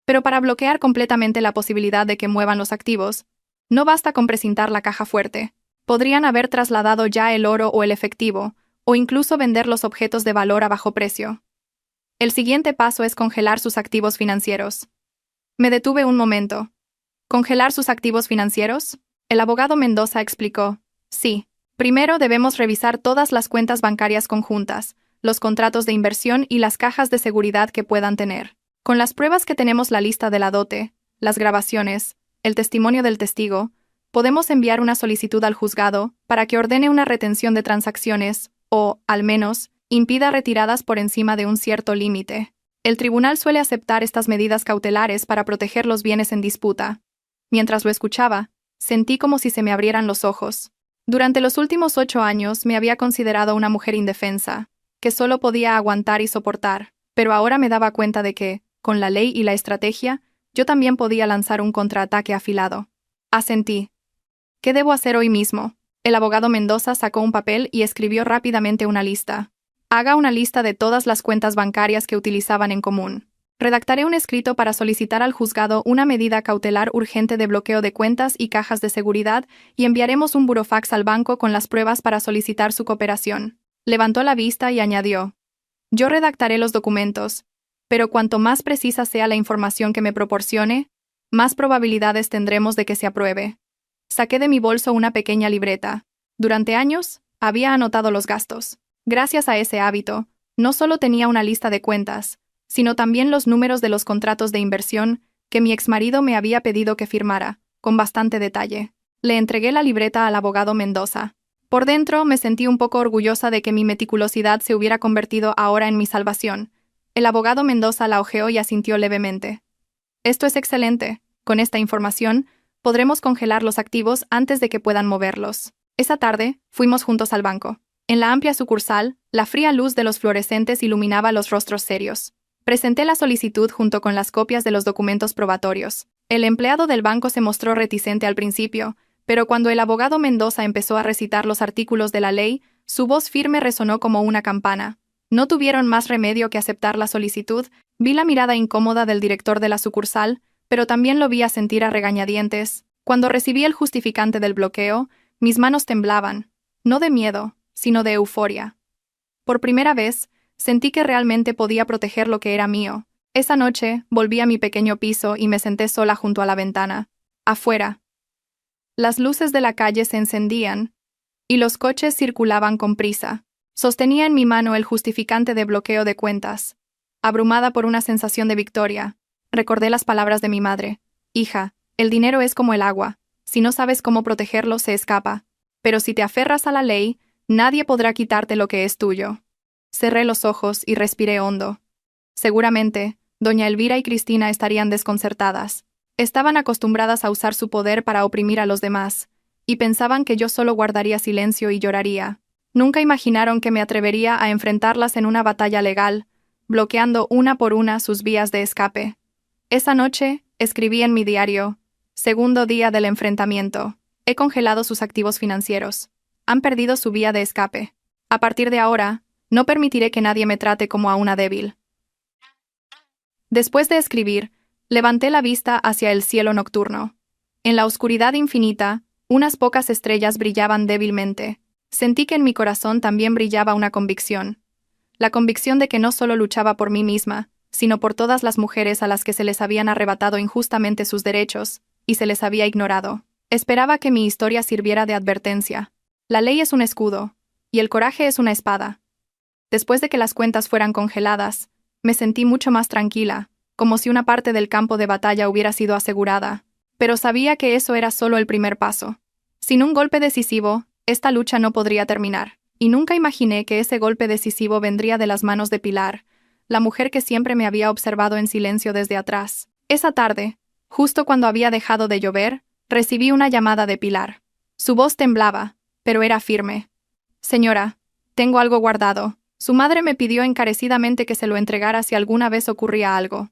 Pero para bloquear completamente la posibilidad de que muevan los activos, no basta con precintar la caja fuerte. Podrían haber trasladado ya el oro o el efectivo, o incluso vender los objetos de valor a bajo precio. El siguiente paso es congelar sus activos financieros. Me detuve un momento. ¿Congelar sus activos financieros? El abogado Mendoza explicó. Sí. Primero debemos revisar todas las cuentas bancarias conjuntas, los contratos de inversión y las cajas de seguridad que puedan tener. Con las pruebas que tenemos, la lista de la dote, las grabaciones, el testimonio del testigo, podemos enviar una solicitud al juzgado para que ordene una retención de transacciones o, al menos, impida retiradas por encima de un cierto límite. El tribunal suele aceptar estas medidas cautelares para proteger los bienes en disputa. Mientras lo escuchaba, sentí como si se me abrieran los ojos. Durante los últimos 8 años me había considerado una mujer indefensa, que solo podía aguantar y soportar, pero ahora me daba cuenta de que, con la ley y la estrategia, yo también podía lanzar un contraataque afilado. Asentí. ¿Qué debo hacer hoy mismo? El abogado Mendoza sacó un papel y escribió rápidamente una lista. Haga una lista de todas las cuentas bancarias que utilizaban en común. Redactaré un escrito para solicitar al juzgado una medida cautelar urgente de bloqueo de cuentas y cajas de seguridad y enviaremos un burofax al banco con las pruebas para solicitar su cooperación. Levantó la vista y añadió. Yo redactaré los documentos, pero cuanto más precisa sea la información que me proporcione, más probabilidades tendremos de que se apruebe. Saqué de mi bolso una pequeña libreta. Durante años, había anotado los gastos. Gracias a ese hábito, no solo tenía una lista de cuentas, sino también los números de los contratos de inversión que mi exmarido me había pedido que firmara, con bastante detalle. Le entregué la libreta al abogado Mendoza. Por dentro me sentí un poco orgullosa de que mi meticulosidad se hubiera convertido ahora en mi salvación. El abogado Mendoza la hojeó y asintió levemente. Esto es excelente. Con esta información, podremos congelar los activos antes de que puedan moverlos. Esa tarde, fuimos juntos al banco. En la amplia sucursal, la fría luz de los fluorescentes iluminaba los rostros serios. Presenté la solicitud junto con las copias de los documentos probatorios. El empleado del banco se mostró reticente al principio, pero cuando el abogado Mendoza empezó a recitar los artículos de la ley, su voz firme resonó como una campana. No tuvieron más remedio que aceptar la solicitud. Vi la mirada incómoda del director de la sucursal, pero también lo vi asentir a regañadientes. Cuando recibí el justificante del bloqueo, mis manos temblaban, no de miedo, sino de euforia. Por primera vez, sentí que realmente podía proteger lo que era mío. Esa noche, volví a mi pequeño piso y me senté sola junto a la ventana. Afuera. Las luces de la calle se encendían, y los coches circulaban con prisa. Sostenía en mi mano el justificante de bloqueo de cuentas. Abrumada por una sensación de victoria, recordé las palabras de mi madre. Hija, el dinero es como el agua. Si no sabes cómo protegerlo, se escapa. Pero si te aferras a la ley, nadie podrá quitarte lo que es tuyo. Cerré los ojos y respiré hondo. Seguramente, doña Elvira y Cristina estarían desconcertadas. Estaban acostumbradas a usar su poder para oprimir a los demás, y pensaban que yo solo guardaría silencio y lloraría. Nunca imaginaron que me atrevería a enfrentarlas en una batalla legal, bloqueando una por una sus vías de escape. Esa noche, escribí en mi diario, segundo día del enfrentamiento. He congelado sus activos financieros. Han perdido su vía de escape. A partir de ahora, no permitiré que nadie me trate como a una débil. Después de escribir, levanté la vista hacia el cielo nocturno. En la oscuridad infinita, unas pocas estrellas brillaban débilmente. Sentí que en mi corazón también brillaba una convicción. La convicción de que no solo luchaba por mí misma, sino por todas las mujeres a las que se les habían arrebatado injustamente sus derechos, y se les había ignorado. Esperaba que mi historia sirviera de advertencia. La ley es un escudo, y el coraje es una espada. Después de que las cuentas fueran congeladas, me sentí mucho más tranquila, como si una parte del campo de batalla hubiera sido asegurada. Pero sabía que eso era solo el primer paso. Sin un golpe decisivo, esta lucha no podría terminar. Y nunca imaginé que ese golpe decisivo vendría de las manos de Pilar, la mujer que siempre me había observado en silencio desde atrás. Esa tarde, justo cuando había dejado de llover, recibí una llamada de Pilar. Su voz temblaba, pero era firme. Señora, tengo algo guardado. Su madre me pidió encarecidamente que se lo entregara si alguna vez ocurría algo.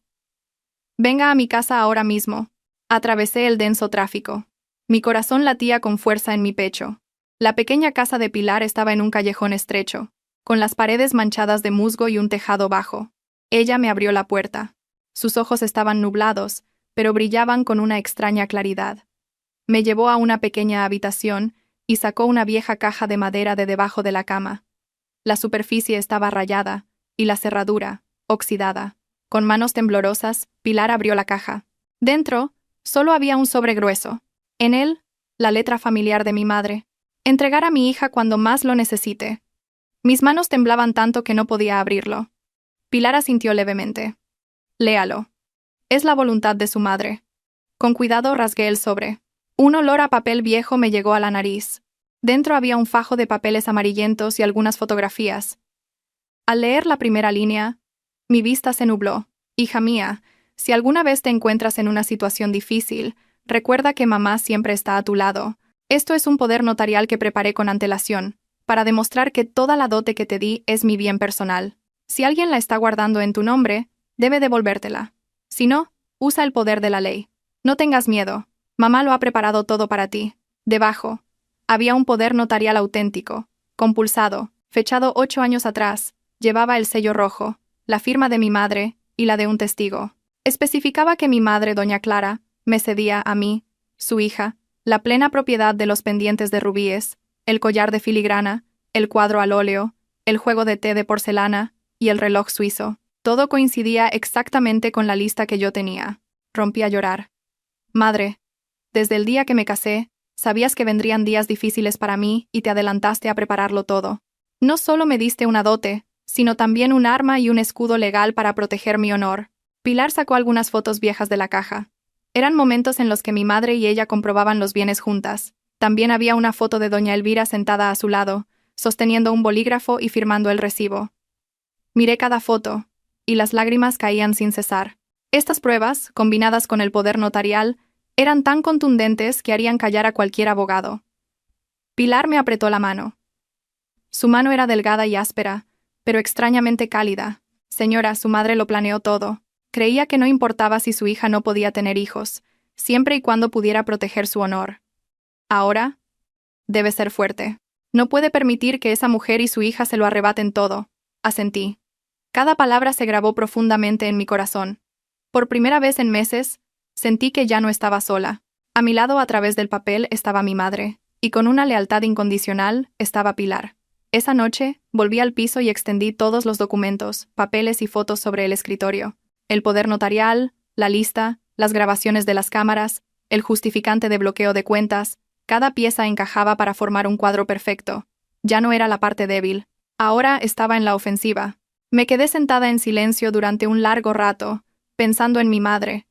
Venga a mi casa ahora mismo. Atravesé el denso tráfico. Mi corazón latía con fuerza en mi pecho. La pequeña casa de Pilar estaba en un callejón estrecho, con las paredes manchadas de musgo y un tejado bajo. Ella me abrió la puerta. Sus ojos estaban nublados, pero brillaban con una extraña claridad. Me llevó a una pequeña habitación y sacó una vieja caja de madera de debajo de la cama. La superficie estaba rayada y la cerradura, oxidada. Con manos temblorosas, Pilar abrió la caja. Dentro, solo había un sobre grueso. En él, la letra familiar de mi madre. Entregar a mi hija cuando más lo necesite. Mis manos temblaban tanto que no podía abrirlo. Pilar asintió levemente. Léalo. Es la voluntad de su madre. Con cuidado rasgué el sobre. Un olor a papel viejo me llegó a la nariz. Dentro había un fajo de papeles amarillentos y algunas fotografías. Al leer la primera línea, mi vista se nubló. Hija mía, si alguna vez te encuentras en una situación difícil, recuerda que mamá siempre está a tu lado. Esto es un poder notarial que preparé con antelación, para demostrar que toda la dote que te di es mi bien personal. Si alguien la está guardando en tu nombre, debe devolvértela. Si no, usa el poder de la ley. No tengas miedo. Mamá lo ha preparado todo para ti. Debajo había un poder notarial auténtico, compulsado, fechado 8 años atrás. Llevaba el sello rojo, la firma de mi madre y la de un testigo. Especificaba que mi madre, doña Clara, me cedía a mí, su hija, la plena propiedad de los pendientes de rubíes, el collar de filigrana, el cuadro al óleo, el juego de té de porcelana y el reloj suizo. Todo coincidía exactamente con la lista que yo tenía. Rompí a llorar. Madre, desde el día que me casé, sabías que vendrían días difíciles para mí y te adelantaste a prepararlo todo. No solo me diste una dote, sino también un arma y un escudo legal para proteger mi honor. Pilar sacó algunas fotos viejas de la caja. Eran momentos en los que mi madre y ella comprobaban los bienes juntas. También había una foto de doña Elvira sentada a su lado, sosteniendo un bolígrafo y firmando el recibo. Miré cada foto, y las lágrimas caían sin cesar. Estas pruebas, combinadas con el poder notarial, eran tan contundentes que harían callar a cualquier abogado. Pilar me apretó la mano. Su mano era delgada y áspera, pero extrañamente cálida. Señora, su madre lo planeó todo. Creía que no importaba si su hija no podía tener hijos, siempre y cuando pudiera proteger su honor. Ahora, debe ser fuerte. No puede permitir que esa mujer y su hija se lo arrebaten todo. Asentí. Cada palabra se grabó profundamente en mi corazón. Por primera vez en meses, sentí que ya no estaba sola. A mi lado, a través del papel, estaba mi madre, y con una lealtad incondicional estaba Pilar. Esa noche, volví al piso y extendí todos los documentos, papeles y fotos sobre el escritorio. El poder notarial, la lista, las grabaciones de las cámaras, el justificante de bloqueo de cuentas, cada pieza encajaba para formar un cuadro perfecto. Ya no era la parte débil. Ahora estaba en la ofensiva. Me quedé sentada en silencio durante un largo rato, pensando en mi madre.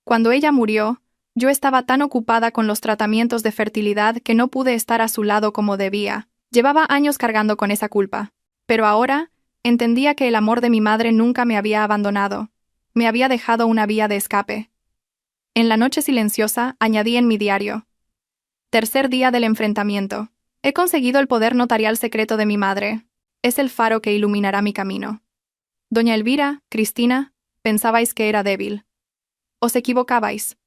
Cuando ella murió, yo estaba tan ocupada con los tratamientos de fertilidad que no pude estar a su lado como debía. Llevaba años cargando con esa culpa. Pero ahora, entendía que el amor de mi madre nunca me había abandonado. Me había dejado una vía de escape. En la noche silenciosa, añadí en mi diario. Tercer día del enfrentamiento. He conseguido el poder notarial secreto de mi madre. Es el faro que iluminará mi camino. Doña Elvira, Cristina, pensabais que era débil. Os equivocabais.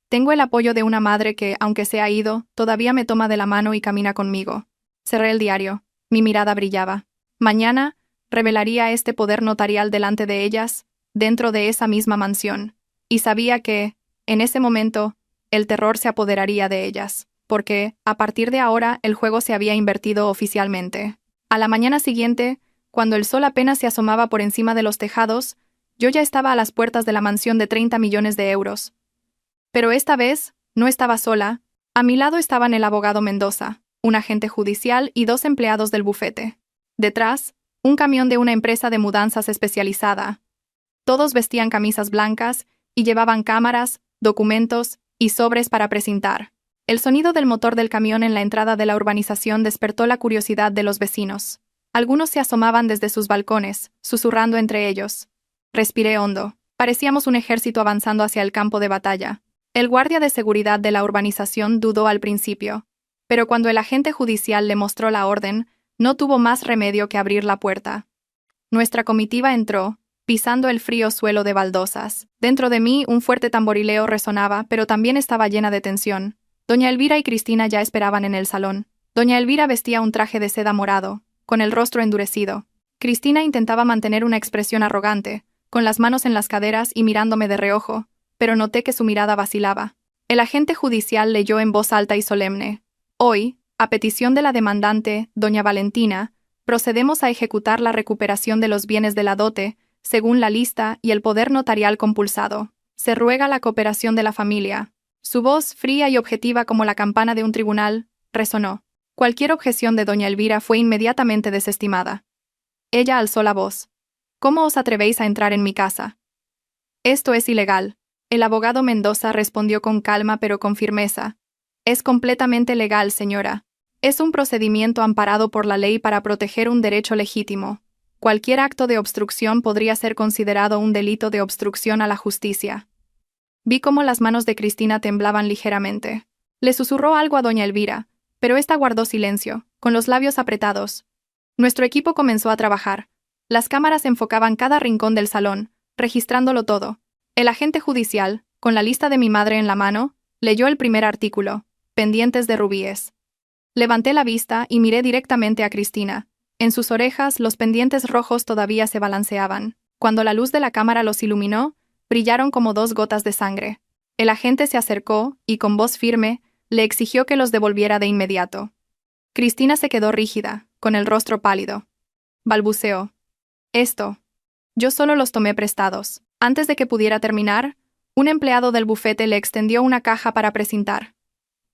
Tengo el apoyo de una madre que, aunque se ha ido, todavía me toma de la mano y camina conmigo. Cerré el diario. Mi mirada brillaba. Mañana, revelaría este poder notarial delante de ellas, dentro de esa misma mansión. Y sabía que, en ese momento, el terror se apoderaría de ellas, porque, a partir de ahora, el juego se había invertido oficialmente. A la mañana siguiente, cuando el sol apenas se asomaba por encima de los tejados, yo ya estaba a las puertas de la mansión de 30 millones de euros. Pero esta vez, no estaba sola. A mi lado estaban el abogado Mendoza, un agente judicial y 2 empleados del bufete. Detrás, un camión de una empresa de mudanzas especializada. Todos vestían camisas blancas y llevaban cámaras, documentos y sobres para precintar. El sonido del motor del camión en la entrada de la urbanización despertó la curiosidad de los vecinos. Algunos se asomaban desde sus balcones, susurrando entre ellos. Respiré hondo. Parecíamos un ejército avanzando hacia el campo de batalla. El guardia de seguridad de la urbanización dudó al principio, pero cuando el agente judicial le mostró la orden, no tuvo más remedio que abrir la puerta. Nuestra comitiva entró, pisando el frío suelo de baldosas. Dentro de mí un fuerte tamborileo resonaba, pero también estaba llena de tensión. Doña Elvira y Cristina ya esperaban en el salón. Doña Elvira vestía un traje de seda morado, con el rostro endurecido. Cristina intentaba mantener una expresión arrogante, con las manos en las caderas y mirándome de reojo, pero noté que su mirada vacilaba. El agente judicial leyó en voz alta y solemne: Hoy, a petición de la demandante, doña Valentina, procedemos a ejecutar la recuperación de los bienes de la dote, según la lista y el poder notarial compulsado. Se ruega la cooperación de la familia. Su voz, fría y objetiva como la campana de un tribunal, resonó. Cualquier objeción de doña Elvira fue inmediatamente desestimada. Ella alzó la voz. ¿Cómo os atrevéis a entrar en mi casa? Esto es ilegal. El abogado Mendoza respondió con calma pero con firmeza. Es completamente legal, señora. Es un procedimiento amparado por la ley para proteger un derecho legítimo. Cualquier acto de obstrucción podría ser considerado un delito de obstrucción a la justicia. Vi cómo las manos de Cristina temblaban ligeramente. Le susurró algo a doña Elvira, pero ésta guardó silencio, con los labios apretados. Nuestro equipo comenzó a trabajar. Las cámaras enfocaban cada rincón del salón, registrándolo todo. El agente judicial, con la lista de mi madre en la mano, leyó el primer artículo: pendientes de rubíes. Levanté la vista y miré directamente a Cristina. En sus orejas los pendientes rojos todavía se balanceaban. Cuando la luz de la cámara los iluminó, brillaron como 2 gotas de sangre. El agente se acercó y, con voz firme, le exigió que los devolviera de inmediato. Cristina se quedó rígida, con el rostro pálido. Balbuceó: Esto. Yo solo los tomé prestados. Antes de que pudiera terminar, un empleado del bufete le extendió una caja para precintar.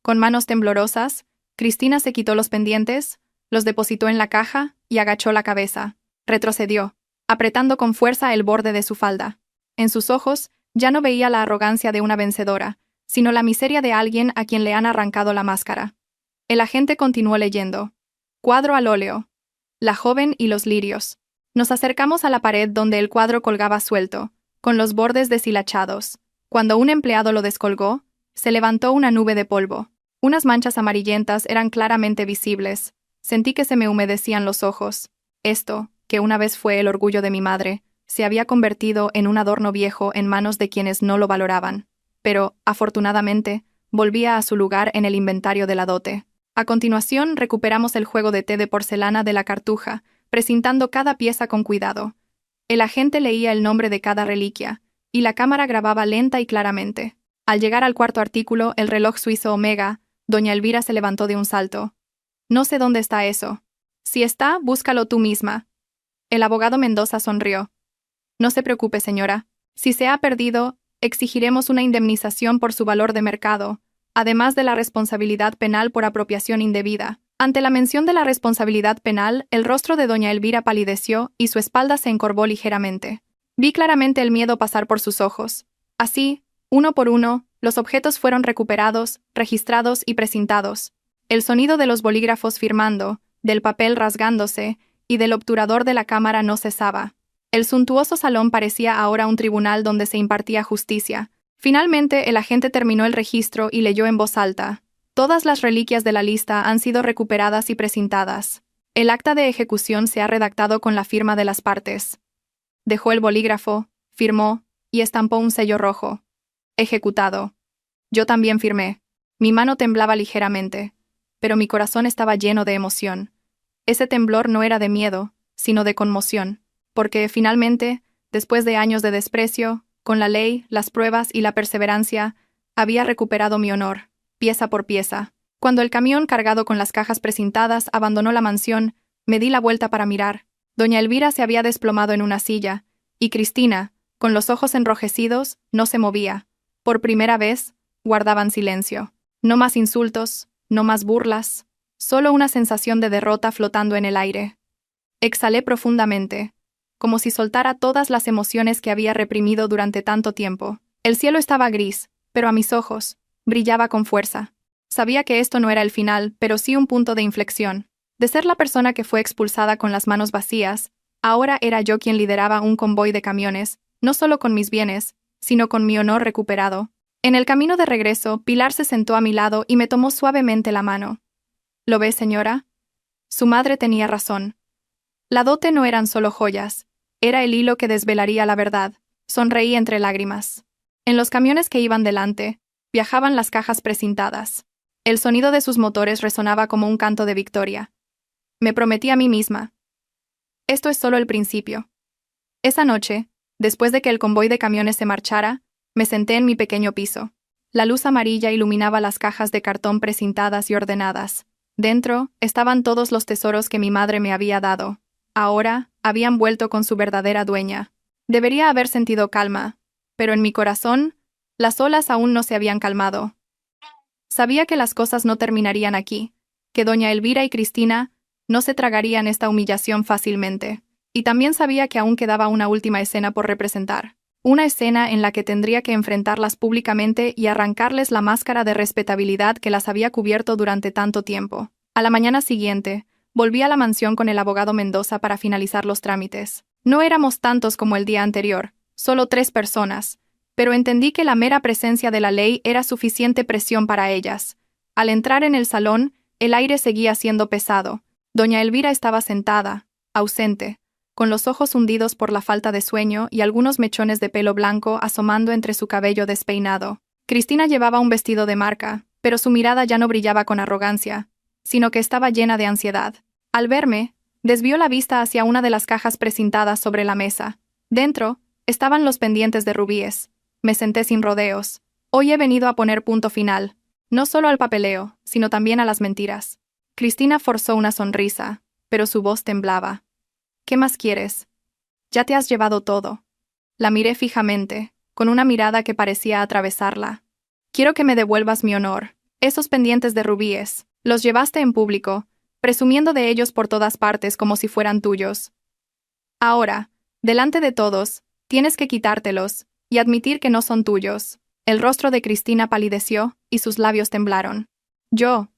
Con manos temblorosas, Cristina se quitó los pendientes, los depositó en la caja y agachó la cabeza. Retrocedió, apretando con fuerza el borde de su falda. En sus ojos ya no veía la arrogancia de una vencedora, sino la miseria de alguien a quien le han arrancado la máscara. El agente continuó leyendo. Cuadro al óleo. La joven y los lirios. Nos acercamos a la pared donde el cuadro colgaba suelto, con los bordes deshilachados. Cuando un empleado lo descolgó, se levantó una nube de polvo. Unas manchas amarillentas eran claramente visibles. Sentí que se me humedecían los ojos. Esto, que una vez fue el orgullo de mi madre, se había convertido en un adorno viejo en manos de quienes no lo valoraban. Pero, afortunadamente, volvía a su lugar en el inventario de la dote. A continuación, recuperamos el juego de té de porcelana de la cartuja, precintando cada pieza con cuidado. El agente leía el nombre de cada reliquia, y la cámara grababa lenta y claramente. Al llegar al cuarto artículo, el reloj suizo Omega, doña Elvira se levantó de un salto. No sé dónde está eso. Si está, búscalo tú misma. El abogado Mendoza sonrió. No se preocupe, señora. Si se ha perdido, exigiremos una indemnización por su valor de mercado, además de la responsabilidad penal por apropiación indebida. Ante la mención de la responsabilidad penal, el rostro de doña Elvira palideció y su espalda se encorvó ligeramente. Vi claramente el miedo pasar por sus ojos. Así, uno por uno, los objetos fueron recuperados, registrados y precintados. El sonido de los bolígrafos firmando, del papel rasgándose y del obturador de la cámara no cesaba. El suntuoso salón parecía ahora un tribunal donde se impartía justicia. Finalmente, el agente terminó el registro y leyó en voz alta: Todas las reliquias de la lista han sido recuperadas y precintadas. El acta de ejecución se ha redactado con la firma de las partes. Dejó el bolígrafo, firmó y estampó un sello rojo. Ejecutado. Yo también firmé. Mi mano temblaba ligeramente, pero mi corazón estaba lleno de emoción. Ese temblor no era de miedo, sino de conmoción, porque, finalmente, después de años de desprecio, con la ley, las pruebas y la perseverancia, había recuperado mi honor, pieza por pieza. Cuando el camión cargado con las cajas precintadas abandonó la mansión, me di la vuelta para mirar. Doña Elvira se había desplomado en una silla, y Cristina, con los ojos enrojecidos, no se movía. Por primera vez, guardaban silencio. No más insultos, no más burlas, solo una sensación de derrota flotando en el aire. Exhalé profundamente, como si soltara todas las emociones que había reprimido durante tanto tiempo. El cielo estaba gris, pero a mis ojos, brillaba con fuerza. Sabía que esto no era el final, pero sí un punto de inflexión. De ser la persona que fue expulsada con las manos vacías, ahora era yo quien lideraba un convoy de camiones, no solo con mis bienes, sino con mi honor recuperado. En el camino de regreso, Pilar se sentó a mi lado y me tomó suavemente la mano. ¿Lo ve, señora? Su madre tenía razón. La dote no eran solo joyas, era el hilo que desvelaría la verdad. Sonreí entre lágrimas. En los camiones que iban delante, viajaban las cajas precintadas. El sonido de sus motores resonaba como un canto de victoria. Me prometí a mí misma. Esto es solo el principio. Esa noche, después de que el convoy de camiones se marchara, me senté en mi pequeño piso. La luz amarilla iluminaba las cajas de cartón precintadas y ordenadas. Dentro estaban todos los tesoros que mi madre me había dado. Ahora habían vuelto con su verdadera dueña. Debería haber sentido calma, pero en mi corazón, las olas aún no se habían calmado. Sabía que las cosas no terminarían aquí, que doña Elvira y Cristina no se tragarían esta humillación fácilmente. Y también sabía que aún quedaba una última escena por representar. Una escena en la que tendría que enfrentarlas públicamente y arrancarles la máscara de respetabilidad que las había cubierto durante tanto tiempo. A la mañana siguiente, volví a la mansión con el abogado Mendoza para finalizar los trámites. No éramos tantos como el día anterior, solo 3 personas, pero entendí que la mera presencia de la ley era suficiente presión para ellas. Al entrar en el salón, el aire seguía siendo pesado. Doña Elvira estaba sentada, ausente, con los ojos hundidos por la falta de sueño y algunos mechones de pelo blanco asomando entre su cabello despeinado. Cristina llevaba un vestido de marca, pero su mirada ya no brillaba con arrogancia, sino que estaba llena de ansiedad. Al verme, desvió la vista hacia una de las cajas precintadas sobre la mesa. Dentro estaban los pendientes de rubíes. Me senté sin rodeos. Hoy he venido a poner punto final, no solo al papeleo, sino también a las mentiras. Cristina forzó una sonrisa, pero su voz temblaba. ¿Qué más quieres? Ya te has llevado todo. La miré fijamente, con una mirada que parecía atravesarla. Quiero que me devuelvas mi honor. Esos pendientes de rubíes, los llevaste en público, presumiendo de ellos por todas partes como si fueran tuyos. Ahora, delante de todos, tienes que quitártelos y admitir que no son tuyos. El rostro de Cristina palideció y sus labios temblaron. Yo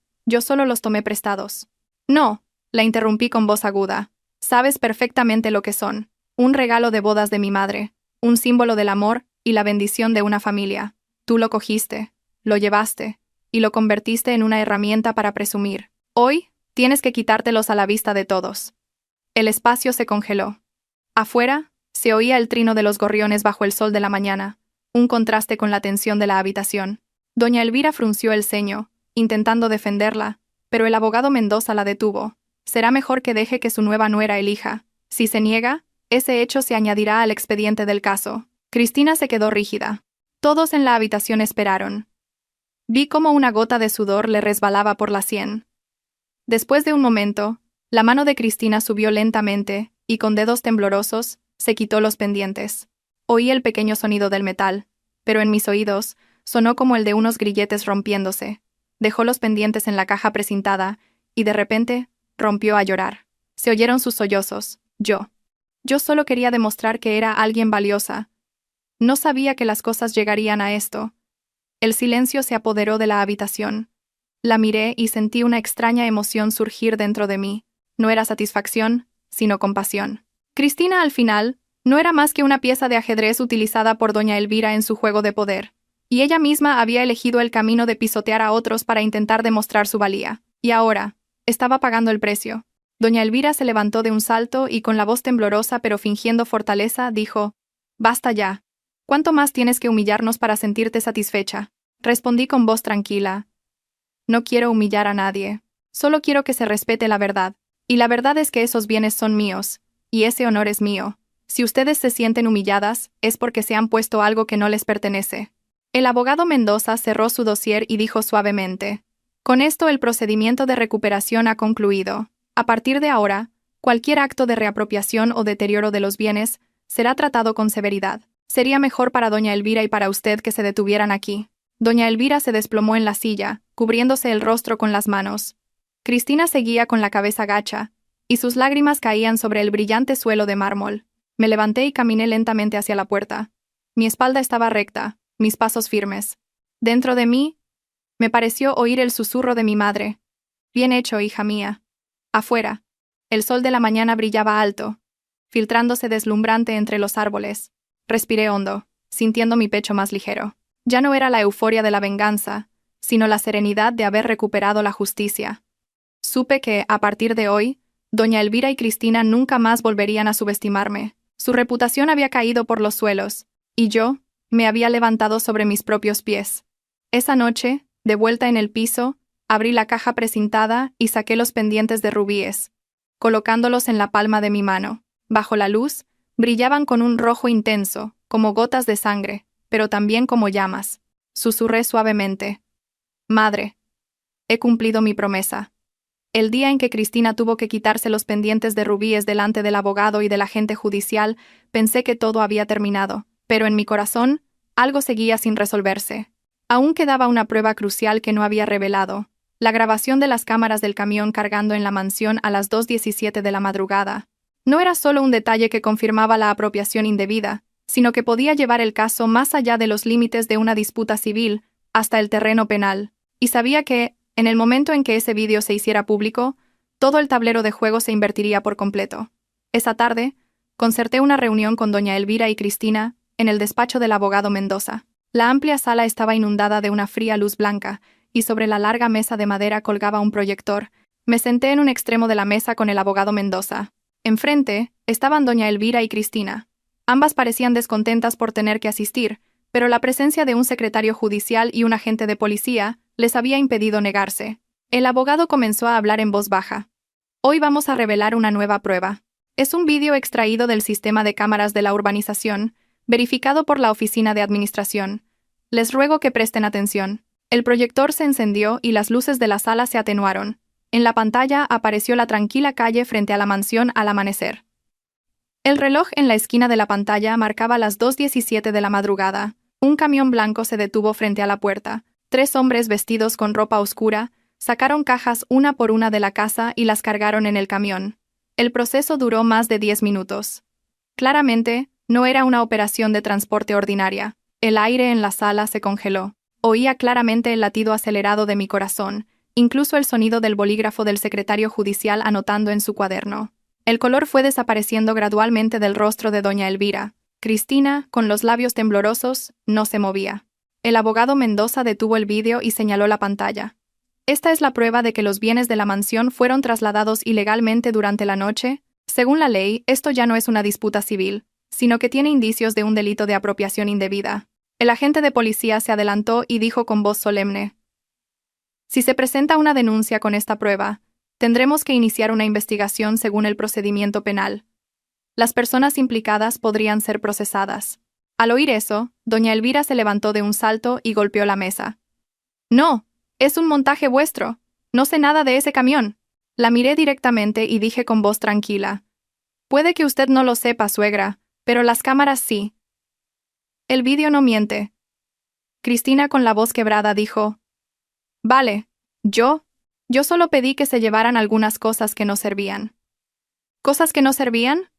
solo los tomé prestados. No, la interrumpí con voz aguda. Sabes perfectamente lo que son. Un regalo de bodas de mi madre, un símbolo del amor y la bendición de una familia. Tú lo cogiste, lo llevaste, y lo convertiste en una herramienta para presumir. Hoy, tienes que quitártelos a la vista de todos. El espacio se congeló. Afuera, se oía el trino de los gorriones bajo el sol de la mañana, un contraste con la tensión de la habitación. Doña Elvira frunció el ceño, intentando defenderla, pero el abogado Mendoza la detuvo. Será mejor que deje que su nueva nuera elija. Si se niega, ese hecho se añadirá al expediente del caso. Cristina se quedó rígida. Todos en la habitación esperaron. Vi cómo una gota de sudor le resbalaba por la sien. Después de un momento, la mano de Cristina subió lentamente, y con dedos temblorosos, se quitó los pendientes. Oí el pequeño sonido del metal, pero en mis oídos, sonó como el de unos grilletes rompiéndose. Dejó los pendientes en la caja precintada, y de repente, rompió a llorar. Se oyeron sus sollozos. Yo solo quería demostrar que era alguien valiosa. No sabía que las cosas llegarían a esto. El silencio se apoderó de la habitación. La miré y sentí una extraña emoción surgir dentro de mí. No era satisfacción, sino compasión. Cristina, al final, no era más que una pieza de ajedrez utilizada por doña Elvira en su juego de poder. Y ella misma había elegido el camino de pisotear a otros para intentar demostrar su valía. Y ahora, estaba pagando el precio. Doña Elvira se levantó de un salto y con la voz temblorosa pero fingiendo fortaleza, dijo: «Basta ya. ¿Cuánto más tienes que humillarnos para sentirte satisfecha?». Respondí con voz tranquila: «No quiero humillar a nadie. Solo quiero que se respete la verdad. Y la verdad es que esos bienes son míos, y ese honor es mío. Si ustedes se sienten humilladas, es porque se han puesto algo que no les pertenece». El abogado Mendoza cerró su dossier y dijo suavemente: «Con esto el procedimiento de recuperación ha concluido. A partir de ahora, cualquier acto de reapropiación o deterioro de los bienes será tratado con severidad. Sería mejor para doña Elvira y para usted que se detuvieran aquí». Doña Elvira se desplomó en la silla, cubriéndose el rostro con las manos. Cristina seguía con la cabeza gacha, y sus lágrimas caían sobre el brillante suelo de mármol. Me levanté y caminé lentamente hacia la puerta. Mi espalda estaba recta, mis pasos firmes. Dentro de mí, me pareció oír el susurro de mi madre: «Bien hecho, hija mía». Afuera, el sol de la mañana brillaba alto, filtrándose deslumbrante entre los árboles. Respiré hondo, sintiendo mi pecho más ligero. Ya no era la euforia de la venganza, sino la serenidad de haber recuperado la justicia. Supe que, a partir de hoy, doña Elvira y Cristina nunca más volverían a subestimarme. Su reputación había caído por los suelos, y yo me había levantado sobre mis propios pies. Esa noche, de vuelta en el piso, abrí la caja precintada y saqué los pendientes de rubíes. colocándolos en la palma de mi mano. Bajo la luz, brillaban con un rojo intenso, como gotas de sangre, pero también como llamas. Susurré suavemente. Madre, he cumplido mi promesa. El día en que Cristina tuvo que quitarse los pendientes de rubíes delante del abogado y del agente judicial, pensé que todo había terminado, pero en mi corazón, algo seguía sin resolverse. Aún quedaba una prueba crucial que no había revelado: la grabación de las cámaras del camión cargando en la mansión a las 2:17 de la madrugada. No era solo un detalle que confirmaba la apropiación indebida, sino que podía llevar el caso más allá de los límites de una disputa civil, hasta el terreno penal. Y sabía que, en el momento en que ese vídeo se hiciera público, todo el tablero de juego se invertiría por completo. Esa tarde, concerté una reunión con doña Elvira y Cristina en el despacho del abogado Mendoza. La amplia sala estaba inundada de una fría luz blanca, y sobre la larga mesa de madera colgaba un proyector. Me senté en un extremo de la mesa con el abogado Mendoza. Enfrente estaban doña Elvira y Cristina. Ambas parecían descontentas por tener que asistir, pero la presencia de un secretario judicial y un agente de policía les había impedido negarse. El abogado comenzó a hablar en voz baja. Hoy vamos a revelar una nueva prueba. Es un vídeo extraído del sistema de cámaras de la urbanización, verificado por la Oficina de Administración. Les ruego que presten atención. El proyector se encendió y las luces de la sala se atenuaron. En la pantalla apareció la tranquila calle frente a la mansión al amanecer. El reloj en la esquina de la pantalla marcaba las 2:17 de la madrugada. Un camión blanco se detuvo frente a la puerta. 3 hombres vestidos con ropa oscura sacaron cajas una por una de la casa y las cargaron en el camión. El proceso duró más de 10 minutos. Claramente, no era una operación de transporte ordinaria. El aire en la sala se congeló. Oía claramente el latido acelerado de mi corazón, incluso el sonido del bolígrafo del secretario judicial anotando en su cuaderno. El color fue desapareciendo gradualmente del rostro de doña Elvira. Cristina, con los labios temblorosos, no se movía. El abogado Mendoza detuvo el vídeo y señaló la pantalla. Esta es la prueba de que los bienes de la mansión fueron trasladados ilegalmente durante la noche. Según la ley, esto ya no es una disputa civil, sino que tiene indicios de un delito de apropiación indebida. El agente de policía se adelantó y dijo con voz solemne: si se presenta una denuncia con esta prueba, tendremos que iniciar una investigación según el procedimiento penal. Las personas implicadas podrían ser procesadas. Al oír eso, doña Elvira se levantó de un salto y golpeó la mesa. «No, es un montaje vuestro. No sé nada de ese camión». La miré directamente y dije con voz tranquila: «Puede que usted no lo sepa, suegra, pero las cámaras sí. El vídeo no miente». Cristina, con la voz quebrada, dijo: «Vale, yo solo pedí que se llevaran algunas cosas que no servían». «¿Cosas que no servían?»,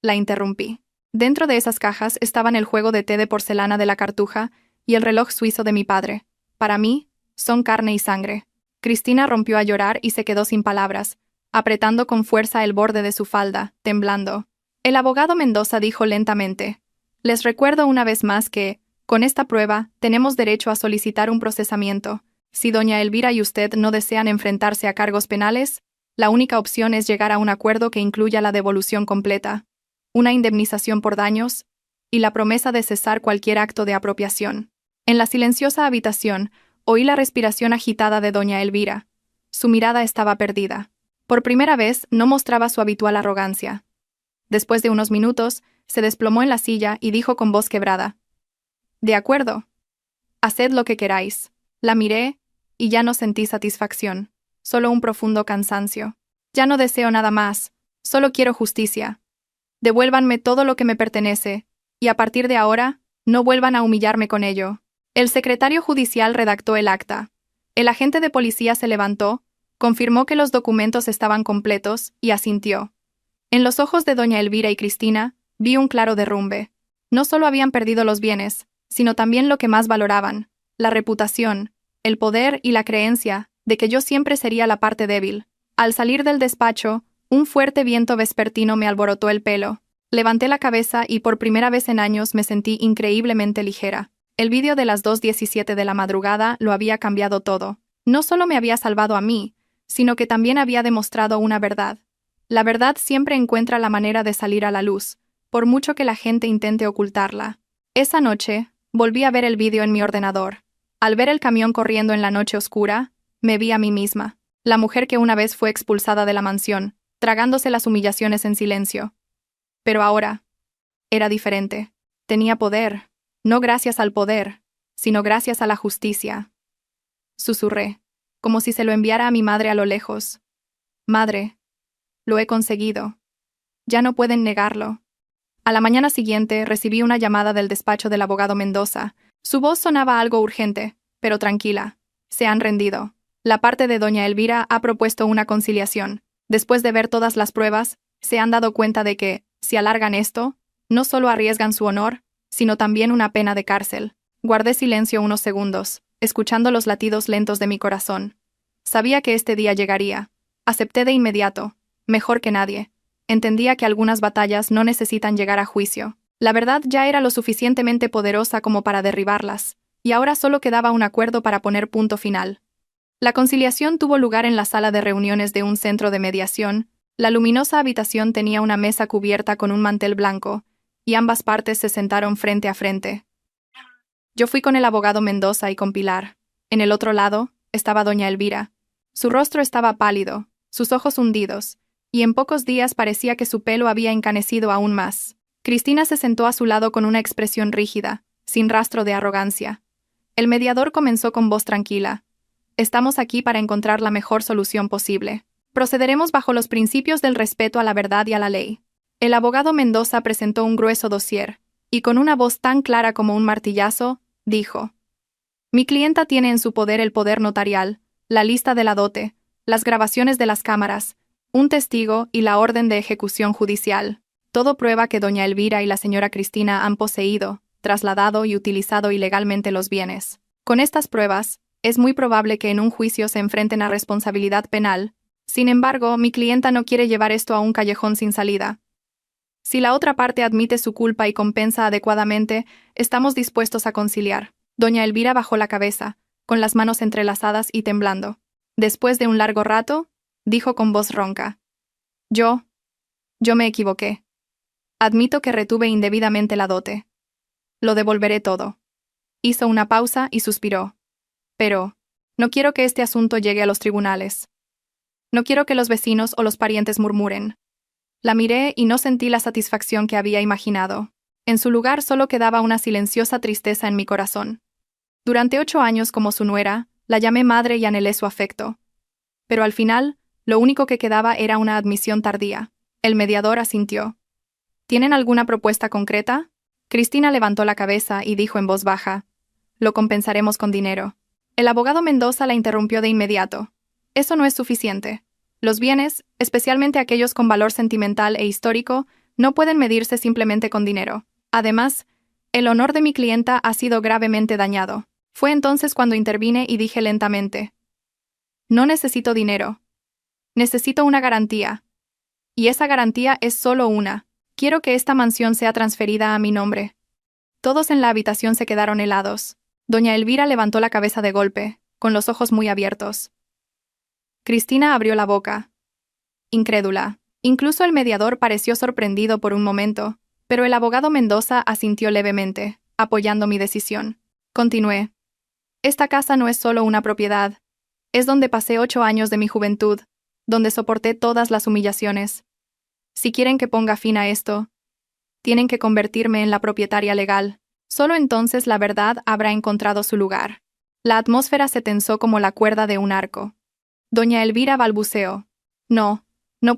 la interrumpí. Dentro de esas cajas estaban el juego de té de porcelana de la Cartuja y el reloj suizo de mi padre. Para mí, son carne y sangre. Cristina rompió a llorar y se quedó sin palabras, apretando con fuerza el borde de su falda, temblando. El abogado Mendoza dijo lentamente: «Les recuerdo una vez más que, con esta prueba, tenemos derecho a solicitar un procesamiento. Si doña Elvira y usted no desean enfrentarse a cargos penales, la única opción es llegar a un acuerdo que incluya la devolución completa, una indemnización por daños y la promesa de cesar cualquier acto de apropiación». En la silenciosa habitación, oí la respiración agitada de doña Elvira. Su mirada estaba perdida. Por primera vez, no mostraba su habitual arrogancia. Después de unos minutos, se desplomó en la silla y dijo con voz quebrada: «De acuerdo. Haced lo que queráis». La miré, y ya no sentí satisfacción, solo un profundo cansancio. Ya no deseo nada más, solo quiero justicia. Devuélvanme todo lo que me pertenece, y a partir de ahora, no vuelvan a humillarme con ello. El secretario judicial redactó el acta. El agente de policía se levantó, confirmó que los documentos estaban completos y asintió. En los ojos de doña Elvira y Cristina, vi un claro derrumbe. No solo habían perdido los bienes, sino también lo que más valoraban: la reputación, el poder y la creencia de que yo siempre sería la parte débil. Al salir del despacho, un fuerte viento vespertino me alborotó el pelo. Levanté la cabeza y por primera vez en años me sentí increíblemente ligera. El vídeo de las 2:17 de la madrugada lo había cambiado todo. No solo me había salvado a mí, sino que también había demostrado una verdad. La verdad siempre encuentra la manera de salir a la luz, por mucho que la gente intente ocultarla. Esa noche, volví a ver el vídeo en mi ordenador. Al ver el camión corriendo en la noche oscura, me vi a mí misma, la mujer que una vez fue expulsada de la mansión, tragándose las humillaciones en silencio. Pero ahora era diferente. Tenía poder, no gracias al poder, sino gracias a la justicia. Susurré, como si se lo enviara a mi madre a lo lejos. Madre, lo he conseguido. Ya no pueden negarlo. A la mañana siguiente recibí una llamada del despacho del abogado Mendoza. Su voz sonaba algo urgente, pero tranquila. Se han rendido. La parte de doña Elvira ha propuesto una conciliación. Después de ver todas las pruebas, se han dado cuenta de que, si alargan esto, no solo arriesgan su honor, sino también una pena de cárcel. Guardé silencio unos segundos, escuchando los latidos lentos de mi corazón. Sabía que este día llegaría. Acepté de inmediato, mejor que nadie. Entendía que algunas batallas no necesitan llegar a juicio. La verdad ya era lo suficientemente poderosa como para derribarlas, y ahora solo quedaba un acuerdo para poner punto final. La conciliación tuvo lugar en la sala de reuniones de un centro de mediación. La luminosa habitación tenía una mesa cubierta con un mantel blanco, y ambas partes se sentaron frente a frente. Yo fui con el abogado Mendoza y con Pilar. En el otro lado estaba doña Elvira. Su rostro estaba pálido, sus ojos hundidos, y en pocos días parecía que su pelo había encanecido aún más. Cristina se sentó a su lado con una expresión rígida, sin rastro de arrogancia. El mediador comenzó con voz tranquila. Estamos aquí para encontrar la mejor solución posible. Procederemos bajo los principios del respeto a la verdad y a la ley. El abogado Mendoza presentó un grueso dossier, y con una voz tan clara como un martillazo, dijo: Mi clienta tiene en su poder el poder notarial, la lista de la dote, las grabaciones de las cámaras, un testigo y la orden de ejecución judicial. Todo prueba que doña Elvira y la señora Cristina han poseído, trasladado y utilizado ilegalmente los bienes. Con estas pruebas, es muy probable que en un juicio se enfrenten a responsabilidad penal. Sin embargo, mi clienta no quiere llevar esto a un callejón sin salida. Si la otra parte admite su culpa y compensa adecuadamente, estamos dispuestos a conciliar. Doña Elvira bajó la cabeza, con las manos entrelazadas y temblando. Después de un largo rato, dijo con voz ronca: Yo me equivoqué. Admito que retuve indebidamente la dote. Lo devolveré todo. Hizo una pausa y suspiró. Pero no quiero que este asunto llegue a los tribunales. No quiero que los vecinos o los parientes murmuren. La miré y no sentí la satisfacción que había imaginado. En su lugar solo quedaba una silenciosa tristeza en mi corazón. Durante 8 años como su nuera, la llamé madre y anhelé su afecto. Pero al final, lo único que quedaba era una admisión tardía. El mediador asintió. ¿Tienen alguna propuesta concreta? Cristina levantó la cabeza y dijo en voz baja: Lo compensaremos con dinero. El abogado Mendoza la interrumpió de inmediato. Eso no es suficiente. Los bienes, especialmente aquellos con valor sentimental e histórico, no pueden medirse simplemente con dinero. Además, el honor de mi clienta ha sido gravemente dañado. Fue entonces cuando intervine y dije lentamente: No necesito dinero. Necesito una garantía. Y esa garantía es solo una. Quiero que esta mansión sea transferida a mi nombre. Todos en la habitación se quedaron helados. Doña Elvira levantó la cabeza de golpe, con los ojos muy abiertos. Cristina abrió la boca, incrédula. Incluso el mediador pareció sorprendido por un momento, pero el abogado Mendoza asintió levemente, apoyando mi decisión. Continué: Esta casa no es solo una propiedad. Es donde pasé 8 años de mi juventud, donde soporté todas las humillaciones. Si quieren que ponga fin a esto, tienen que convertirme en la propietaria legal. Solo entonces la verdad habrá encontrado su lugar. La atmósfera se tensó como la cuerda de un arco. Doña Elvira balbuceó: No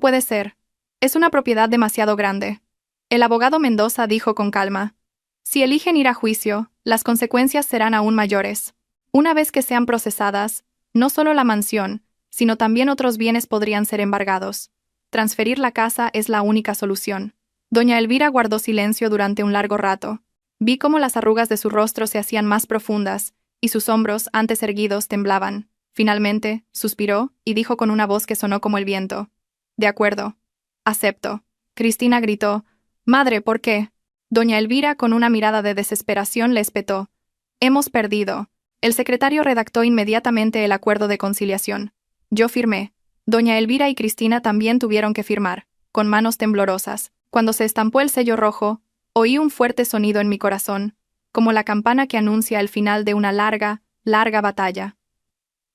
puede ser. Es una propiedad demasiado grande. El abogado Mendoza dijo con calma: Si eligen ir a juicio, las consecuencias serán aún mayores. Una vez que sean procesadas, no solo la mansión, sino también otros bienes podrían ser embargados. Transferir la casa es la única solución. Doña Elvira guardó silencio durante un largo rato. Vi cómo las arrugas de su rostro se hacían más profundas, y sus hombros, antes erguidos, temblaban. Finalmente, suspiró, y dijo con una voz que sonó como el viento: De acuerdo. Acepto. Cristina gritó: Madre, ¿por qué? Doña Elvira, con una mirada de desesperación, le espetó: Hemos perdido. El secretario redactó inmediatamente el acuerdo de conciliación. Yo firmé. Doña Elvira y Cristina también tuvieron que firmar, con manos temblorosas. Cuando se estampó el sello rojo, oí un fuerte sonido en mi corazón, como la campana que anuncia el final de una larga, larga batalla.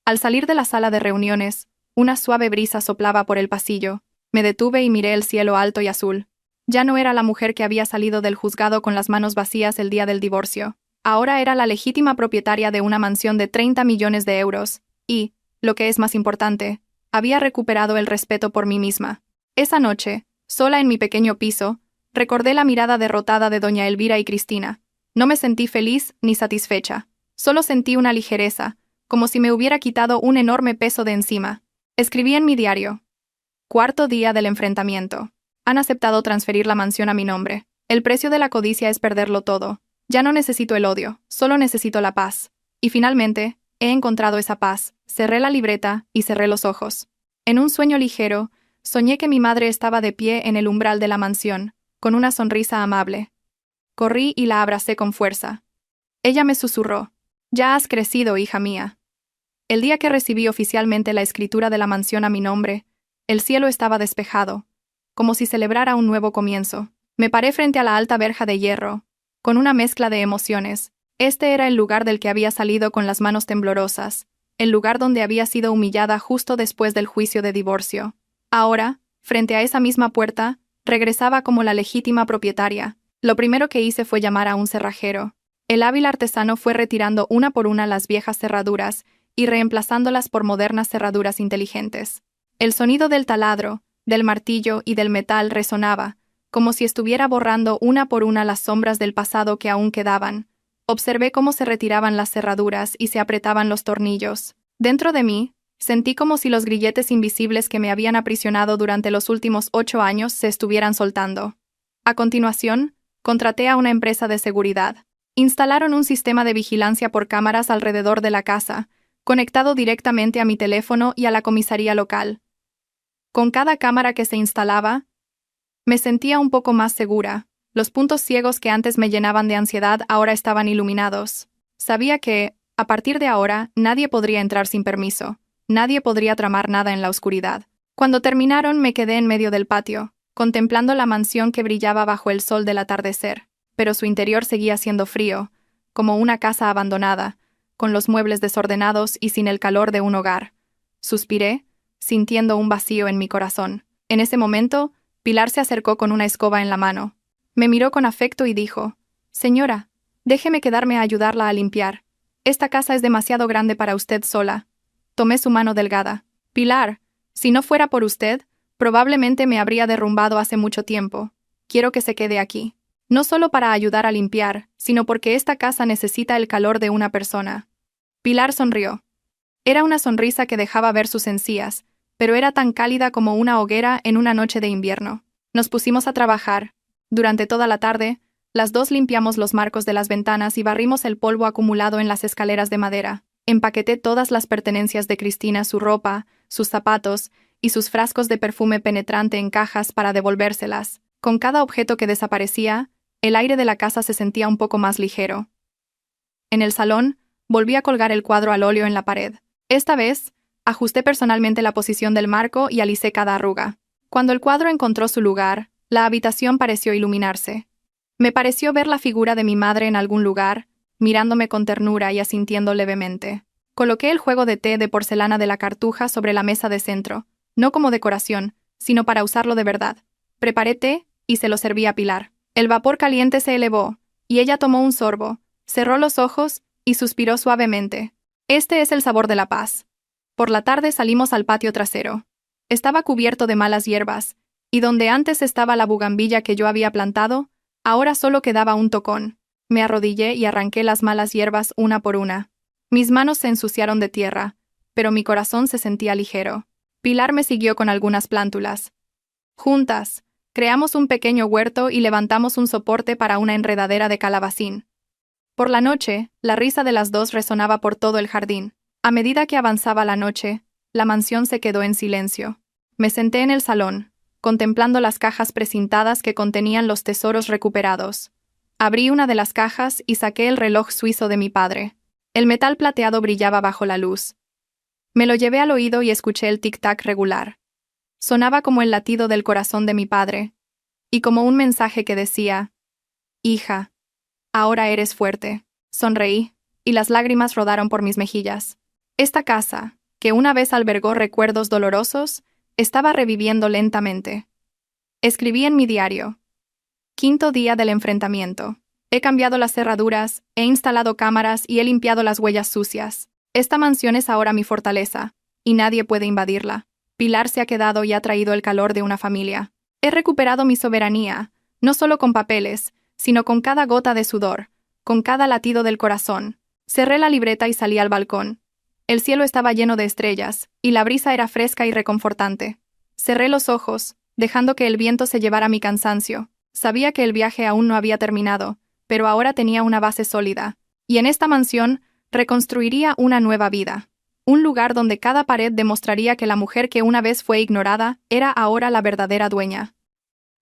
Al salir de la sala de reuniones, una suave brisa soplaba por el pasillo. Me detuve y miré el cielo alto y azul. Ya no era la mujer que había salido del juzgado con las manos vacías el día del divorcio. Ahora era la legítima propietaria de una mansión de 30 millones de euros, y, lo que es más importante, había recuperado el respeto por mí misma. Esa noche, sola en mi pequeño piso, recordé la mirada derrotada de doña Elvira y Cristina. No me sentí feliz ni satisfecha. Solo sentí una ligereza, como si me hubiera quitado un enorme peso de encima. Escribí en mi diario. Cuarto día del enfrentamiento. Han aceptado transferir la mansión a mi nombre. El precio de la codicia es perderlo todo. Ya no necesito el odio, solo necesito la paz. Y finalmente, he encontrado esa paz. Cerré la libreta y cerré los ojos. En un sueño ligero, soñé que mi madre estaba de pie en el umbral de la mansión, con una sonrisa amable. Corrí y la abracé con fuerza. Ella me susurró: «Ya has crecido, hija mía». El día que recibí oficialmente la escritura de la mansión a mi nombre, el cielo estaba despejado, como si celebrara un nuevo comienzo. Me paré frente a la alta verja de hierro, con una mezcla de emociones. Este era el lugar del que había salido con las manos temblorosas, el lugar donde había sido humillada justo después del juicio de divorcio. Ahora, frente a esa misma puerta, regresaba como la legítima propietaria. Lo primero que hice fue llamar a un cerrajero. El hábil artesano fue retirando una por una las viejas cerraduras y reemplazándolas por modernas cerraduras inteligentes. El sonido del taladro, del martillo y del metal resonaba, como si estuviera borrando una por una las sombras del pasado que aún quedaban. Observé cómo se retiraban las cerraduras y se apretaban los tornillos. Dentro de mí, sentí como si los grilletes invisibles que me habían aprisionado durante los últimos 8 años se estuvieran soltando. A continuación, contraté a una empresa de seguridad. Instalaron un sistema de vigilancia por cámaras alrededor de la casa, conectado directamente a mi teléfono y a la comisaría local. Con cada cámara que se instalaba, me sentía un poco más segura. Los puntos ciegos que antes me llenaban de ansiedad ahora estaban iluminados. Sabía que, a partir de ahora, nadie podría entrar sin permiso. Nadie podría tramar nada en la oscuridad. Cuando terminaron, me quedé en medio del patio, contemplando la mansión que brillaba bajo el sol del atardecer. Pero su interior seguía siendo frío, como una casa abandonada, con los muebles desordenados y sin el calor de un hogar. Suspiré, sintiendo un vacío en mi corazón. En ese momento, Pilar se acercó con una escoba en la mano. Me miró con afecto y dijo: «Señora, déjeme quedarme a ayudarla a limpiar. Esta casa es demasiado grande para usted sola». Tomé su mano delgada. «Pilar, si no fuera por usted, probablemente me habría derrumbado hace mucho tiempo. Quiero que se quede aquí. No solo para ayudar a limpiar, sino porque esta casa necesita el calor de una persona». Pilar sonrió. Era una sonrisa que dejaba ver sus encías, pero era tan cálida como una hoguera en una noche de invierno. Nos pusimos a trabajar. Durante toda la tarde, las dos limpiamos los marcos de las ventanas y barrimos el polvo acumulado en las escaleras de madera. Empaqueté todas las pertenencias de Cristina, su ropa, sus zapatos y sus frascos de perfume penetrante en cajas para devolvérselas. Con cada objeto que desaparecía, el aire de la casa se sentía un poco más ligero. En el salón, volví a colgar el cuadro al óleo en la pared. Esta vez, ajusté personalmente la posición del marco y alisé cada arruga. Cuando el cuadro encontró su lugar, la habitación pareció iluminarse. Me pareció ver la figura de mi madre en algún lugar, mirándome con ternura y asintiendo levemente. Coloqué el juego de té de porcelana de la Cartuja sobre la mesa de centro, no como decoración, sino para usarlo de verdad. Preparé té y se lo serví a Pilar. El vapor caliente se elevó, y ella tomó un sorbo, cerró los ojos y suspiró suavemente. Este es el sabor de la paz. Por la tarde salimos al patio trasero. Estaba cubierto de malas hierbas, y donde antes estaba la bugambilla que yo había plantado, ahora solo quedaba un tocón. Me arrodillé y arranqué las malas hierbas una por una. Mis manos se ensuciaron de tierra, pero mi corazón se sentía ligero. Pilar me siguió con algunas plántulas. Juntas, creamos un pequeño huerto y levantamos un soporte para una enredadera de calabacín. Por la noche, la risa de las dos resonaba por todo el jardín. A medida que avanzaba la noche, la mansión se quedó en silencio. Me senté en el salón, contemplando las cajas precintadas que contenían los tesoros recuperados. Abrí una de las cajas y saqué el reloj suizo de mi padre. El metal plateado brillaba bajo la luz. Me lo llevé al oído y escuché el tic-tac regular. Sonaba como el latido del corazón de mi padre, y como un mensaje que decía: «Hija, ahora eres fuerte». Sonreí, y las lágrimas rodaron por mis mejillas. Esta casa, que una vez albergó recuerdos dolorosos, Estaba reviviendo lentamente. Escribí en mi diario. 5.º día del enfrentamiento. He cambiado las cerraduras, he instalado cámaras y he limpiado las huellas sucias. Esta mansión es ahora mi fortaleza, y nadie puede invadirla. Pilar se ha quedado y ha traído el calor de una familia. He recuperado mi soberanía, no solo con papeles, sino con cada gota de sudor, con cada latido del corazón. Cerré la libreta y salí al balcón. El cielo estaba lleno de estrellas, y la brisa era fresca y reconfortante. Cerré los ojos, dejando que el viento se llevara mi cansancio. Sabía que el viaje aún no había terminado, pero ahora tenía una base sólida, y en esta mansión reconstruiría una nueva vida. Un lugar donde cada pared demostraría que la mujer que una vez fue ignorada era ahora la verdadera dueña.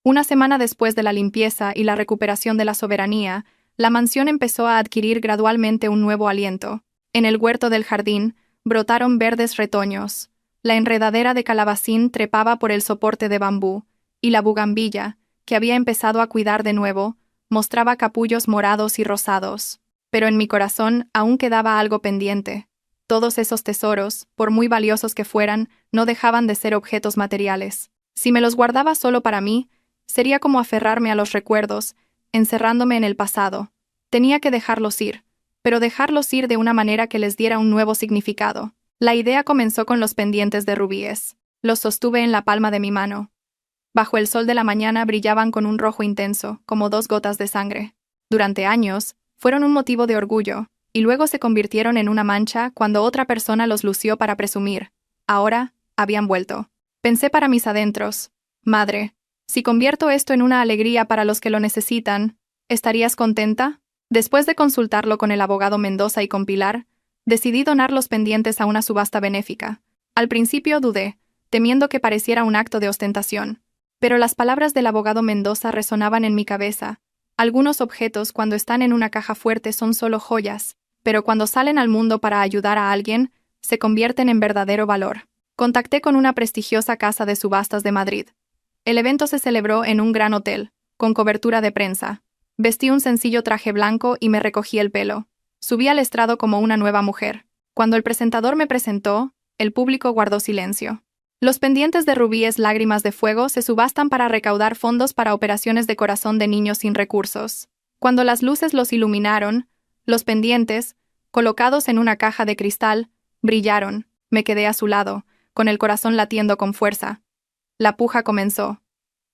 Una semana después de la limpieza y la recuperación de la soberanía, la mansión empezó a adquirir gradualmente un nuevo aliento. En el huerto del jardín brotaron verdes retoños. La enredadera de calabacín trepaba por el soporte de bambú, y la bugambilla, que había empezado a cuidar de nuevo, mostraba capullos morados y rosados. Pero en mi corazón aún quedaba algo pendiente. Todos esos tesoros, por muy valiosos que fueran, no dejaban de ser objetos materiales. Si me los guardaba solo para mí, sería como aferrarme a los recuerdos, encerrándome en el pasado. Tenía que dejarlos ir, pero dejarlos ir de una manera que les diera un nuevo significado. La idea comenzó con los pendientes de rubíes. Los sostuve en la palma de mi mano. Bajo el sol de la mañana brillaban con un rojo intenso, como 2 gotas de sangre. Durante años, fueron un motivo de orgullo, y luego se convirtieron en una mancha cuando otra persona los lució para presumir. Ahora, habían vuelto. Pensé para mis adentros: madre, si convierto esto en una alegría para los que lo necesitan, ¿estarías contenta? Después de consultarlo con el abogado Mendoza y con Pilar, decidí donar los pendientes a una subasta benéfica. Al principio dudé, temiendo que pareciera un acto de ostentación. Pero las palabras del abogado Mendoza resonaban en mi cabeza. Algunos objetos cuando están en una caja fuerte son solo joyas, pero cuando salen al mundo para ayudar a alguien, se convierten en verdadero valor. Contacté con una prestigiosa casa de subastas de Madrid. El evento se celebró en un gran hotel, con cobertura de prensa. Vestí un sencillo traje blanco y me recogí el pelo. Subí al estrado como una nueva mujer. Cuando el presentador me presentó, el público guardó silencio. Los pendientes de rubíes lágrimas de fuego se subastan para recaudar fondos para operaciones de corazón de niños sin recursos. Cuando las luces los iluminaron, los pendientes, colocados en una caja de cristal, brillaron. Me quedé a su lado, con el corazón latiendo con fuerza. La puja comenzó.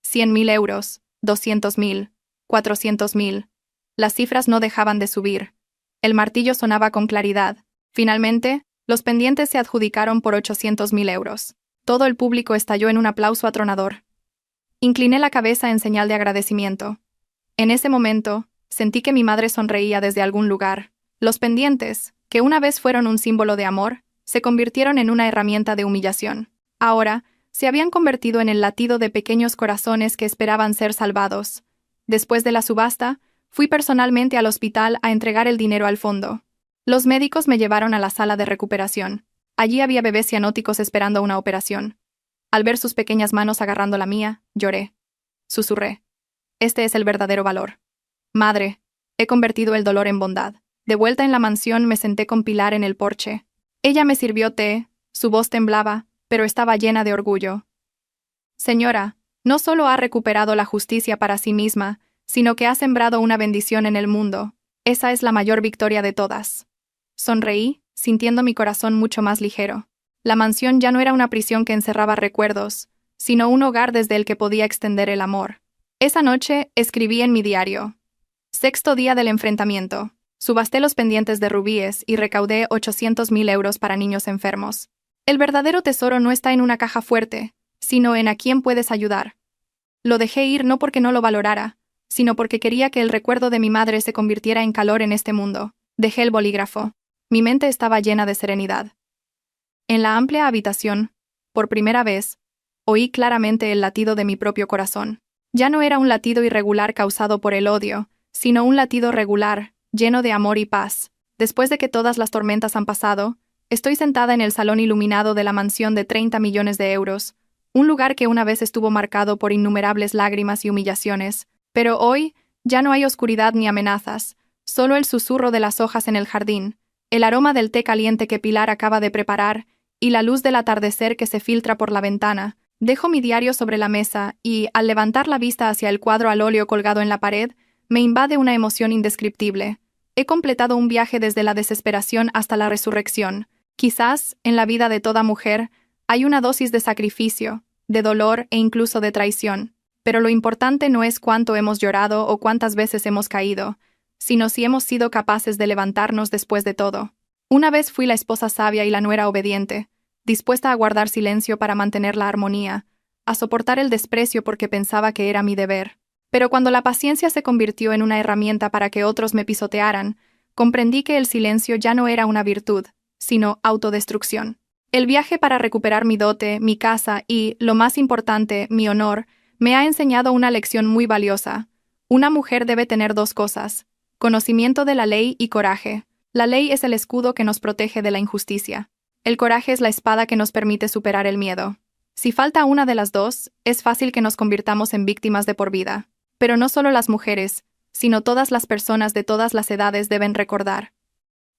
100.000 euros, 200.000, 400.000. Las cifras no dejaban de subir. El martillo sonaba con claridad. Finalmente, los pendientes se adjudicaron por 800.000 euros. Todo el público estalló en un aplauso atronador. Incliné la cabeza en señal de agradecimiento. En ese momento, sentí que mi madre sonreía desde algún lugar. Los pendientes, que una vez fueron un símbolo de amor, se convirtieron en una herramienta de humillación. Ahora, se habían convertido en el latido de pequeños corazones que esperaban ser salvados. Después de la subasta, fui personalmente al hospital a entregar el dinero al fondo. Los médicos me llevaron a la sala de recuperación. Allí había bebés cianóticos esperando una operación. Al ver sus pequeñas manos agarrando la mía, lloré. Susurré: este es el verdadero valor. Madre, he convertido el dolor en bondad. De vuelta en la mansión me senté con Pilar en el porche. Ella me sirvió té, su voz temblaba, pero estaba llena de orgullo. Señora, no solo ha recuperado la justicia para sí misma, sino que ha sembrado una bendición en el mundo. Esa es la mayor victoria de todas. Sonreí, sintiendo mi corazón mucho más ligero. La mansión ya no era una prisión que encerraba recuerdos, sino un hogar desde el que podía extender el amor. Esa noche escribí en mi diario: 6.º día del enfrentamiento. Subasté los pendientes de rubíes y recaudé 800.000 euros para niños enfermos. El verdadero tesoro no está en una caja fuerte, sino en a quién puedes ayudar. Lo dejé ir no porque no lo valorara, sino porque quería que el recuerdo de mi madre se convirtiera en calor en este mundo. Dejé el bolígrafo. Mi mente estaba llena de serenidad. En la amplia habitación, por primera vez, oí claramente el latido de mi propio corazón. Ya no era un latido irregular causado por el odio, sino un latido regular, lleno de amor y paz. Después de que todas las tormentas han pasado, estoy sentada en el salón iluminado de la mansión de 30 millones de euros, un lugar que una vez estuvo marcado por innumerables lágrimas y humillaciones, pero hoy ya no hay oscuridad ni amenazas, solo el susurro de las hojas en el jardín, el aroma del té caliente que Pilar acaba de preparar y la luz del atardecer que se filtra por la ventana. Dejo mi diario sobre la mesa y, al levantar la vista hacia el cuadro al óleo colgado en la pared, me invade una emoción indescriptible. He completado un viaje desde la desesperación hasta la resurrección. Quizás, en la vida de toda mujer, hay una dosis de sacrificio, de dolor e incluso de traición. Pero lo importante no es cuánto hemos llorado o cuántas veces hemos caído, sino si hemos sido capaces de levantarnos después de todo. Una vez fui la esposa sabia y la nuera obediente, dispuesta a guardar silencio para mantener la armonía, a soportar el desprecio porque pensaba que era mi deber. Pero cuando la paciencia se convirtió en una herramienta para que otros me pisotearan, comprendí que el silencio ya no era una virtud, sino autodestrucción. El viaje para recuperar mi dote, mi casa y, lo más importante, mi honor, me ha enseñado una lección muy valiosa. Una mujer debe tener dos cosas: conocimiento de la ley y coraje. La ley es el escudo que nos protege de la injusticia. El coraje es la espada que nos permite superar el miedo. Si falta una de las dos, es fácil que nos convirtamos en víctimas de por vida. Pero no solo las mujeres, sino todas las personas de todas las edades deben recordar: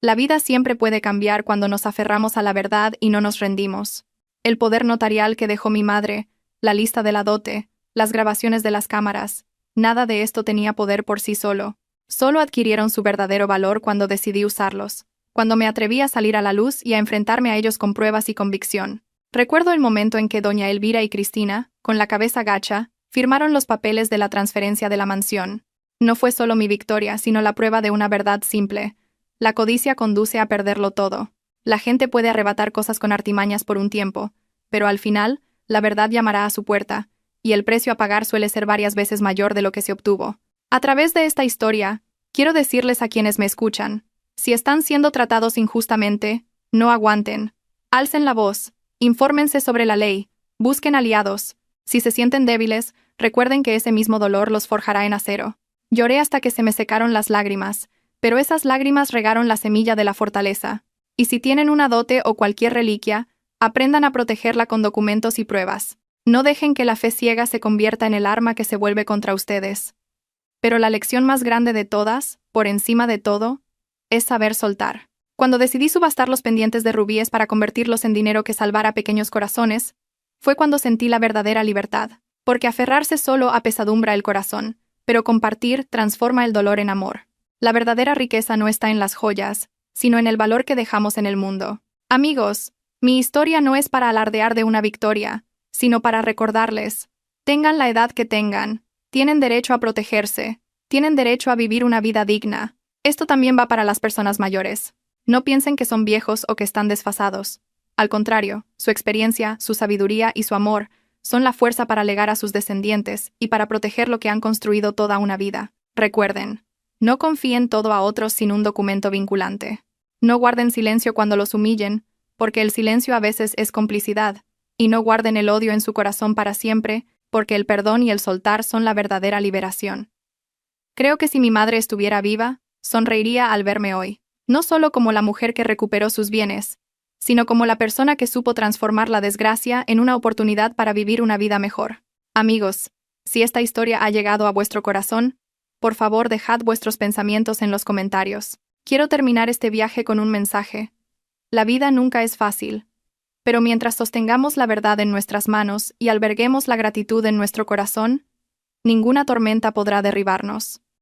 la vida siempre puede cambiar cuando nos aferramos a la verdad y no nos rendimos. El poder notarial que dejó mi madre, la lista de la dote, las grabaciones de las cámaras, nada de esto tenía poder por sí solo. Solo adquirieron su verdadero valor cuando decidí usarlos, cuando me atreví a salir a la luz y a enfrentarme a ellos con pruebas y convicción. Recuerdo el momento en que doña Elvira y Cristina, con la cabeza gacha, firmaron los papeles de la transferencia de la mansión. No fue solo mi victoria, sino la prueba de una verdad simple: la codicia conduce a perderlo todo. La gente puede arrebatar cosas con artimañas por un tiempo, pero al final, la verdad llamará a su puerta, y el precio a pagar suele ser varias veces mayor de lo que se obtuvo. A través de esta historia, quiero decirles a quienes me escuchan: si están siendo tratados injustamente, no aguanten. Alcen la voz, infórmense sobre la ley, busquen aliados. Si se sienten débiles, recuerden que ese mismo dolor los forjará en acero. Lloré hasta que se me secaron las lágrimas, pero esas lágrimas regaron la semilla de la fortaleza. Y si tienen una dote o cualquier reliquia, aprendan a protegerla con documentos y pruebas. No dejen que la fe ciega se convierta en el arma que se vuelve contra ustedes. Pero la lección más grande de todas, por encima de todo, es saber soltar. Cuando decidí subastar los pendientes de rubíes para convertirlos en dinero que salvara pequeños corazones, fue cuando sentí la verdadera libertad. Porque aferrarse solo apesadumbra el corazón, pero compartir transforma el dolor en amor. La verdadera riqueza no está en las joyas, sino en el valor que dejamos en el mundo. Amigos, mi historia no es para alardear de una victoria, sino para recordarles: tengan la edad que tengan, tienen derecho a protegerse, tienen derecho a vivir una vida digna. Esto también va para las personas mayores. No piensen que son viejos o que están desfasados. Al contrario, su experiencia, su sabiduría y su amor son la fuerza para legar a sus descendientes y para proteger lo que han construido toda una vida. Recuerden: no confíen todo a otros sin un documento vinculante. No guarden silencio cuando los humillen, porque el silencio a veces es complicidad, y no guarden el odio en su corazón para siempre, porque el perdón y el soltar son la verdadera liberación. Creo que si mi madre estuviera viva, sonreiría al verme hoy, no solo como la mujer que recuperó sus bienes, sino como la persona que supo transformar la desgracia en una oportunidad para vivir una vida mejor. Amigos, si esta historia ha llegado a vuestro corazón, por favor dejad vuestros pensamientos en los comentarios. Quiero terminar este viaje con un mensaje. La vida nunca es fácil, pero mientras sostengamos la verdad en nuestras manos y alberguemos la gratitud en nuestro corazón, ninguna tormenta podrá derribarnos.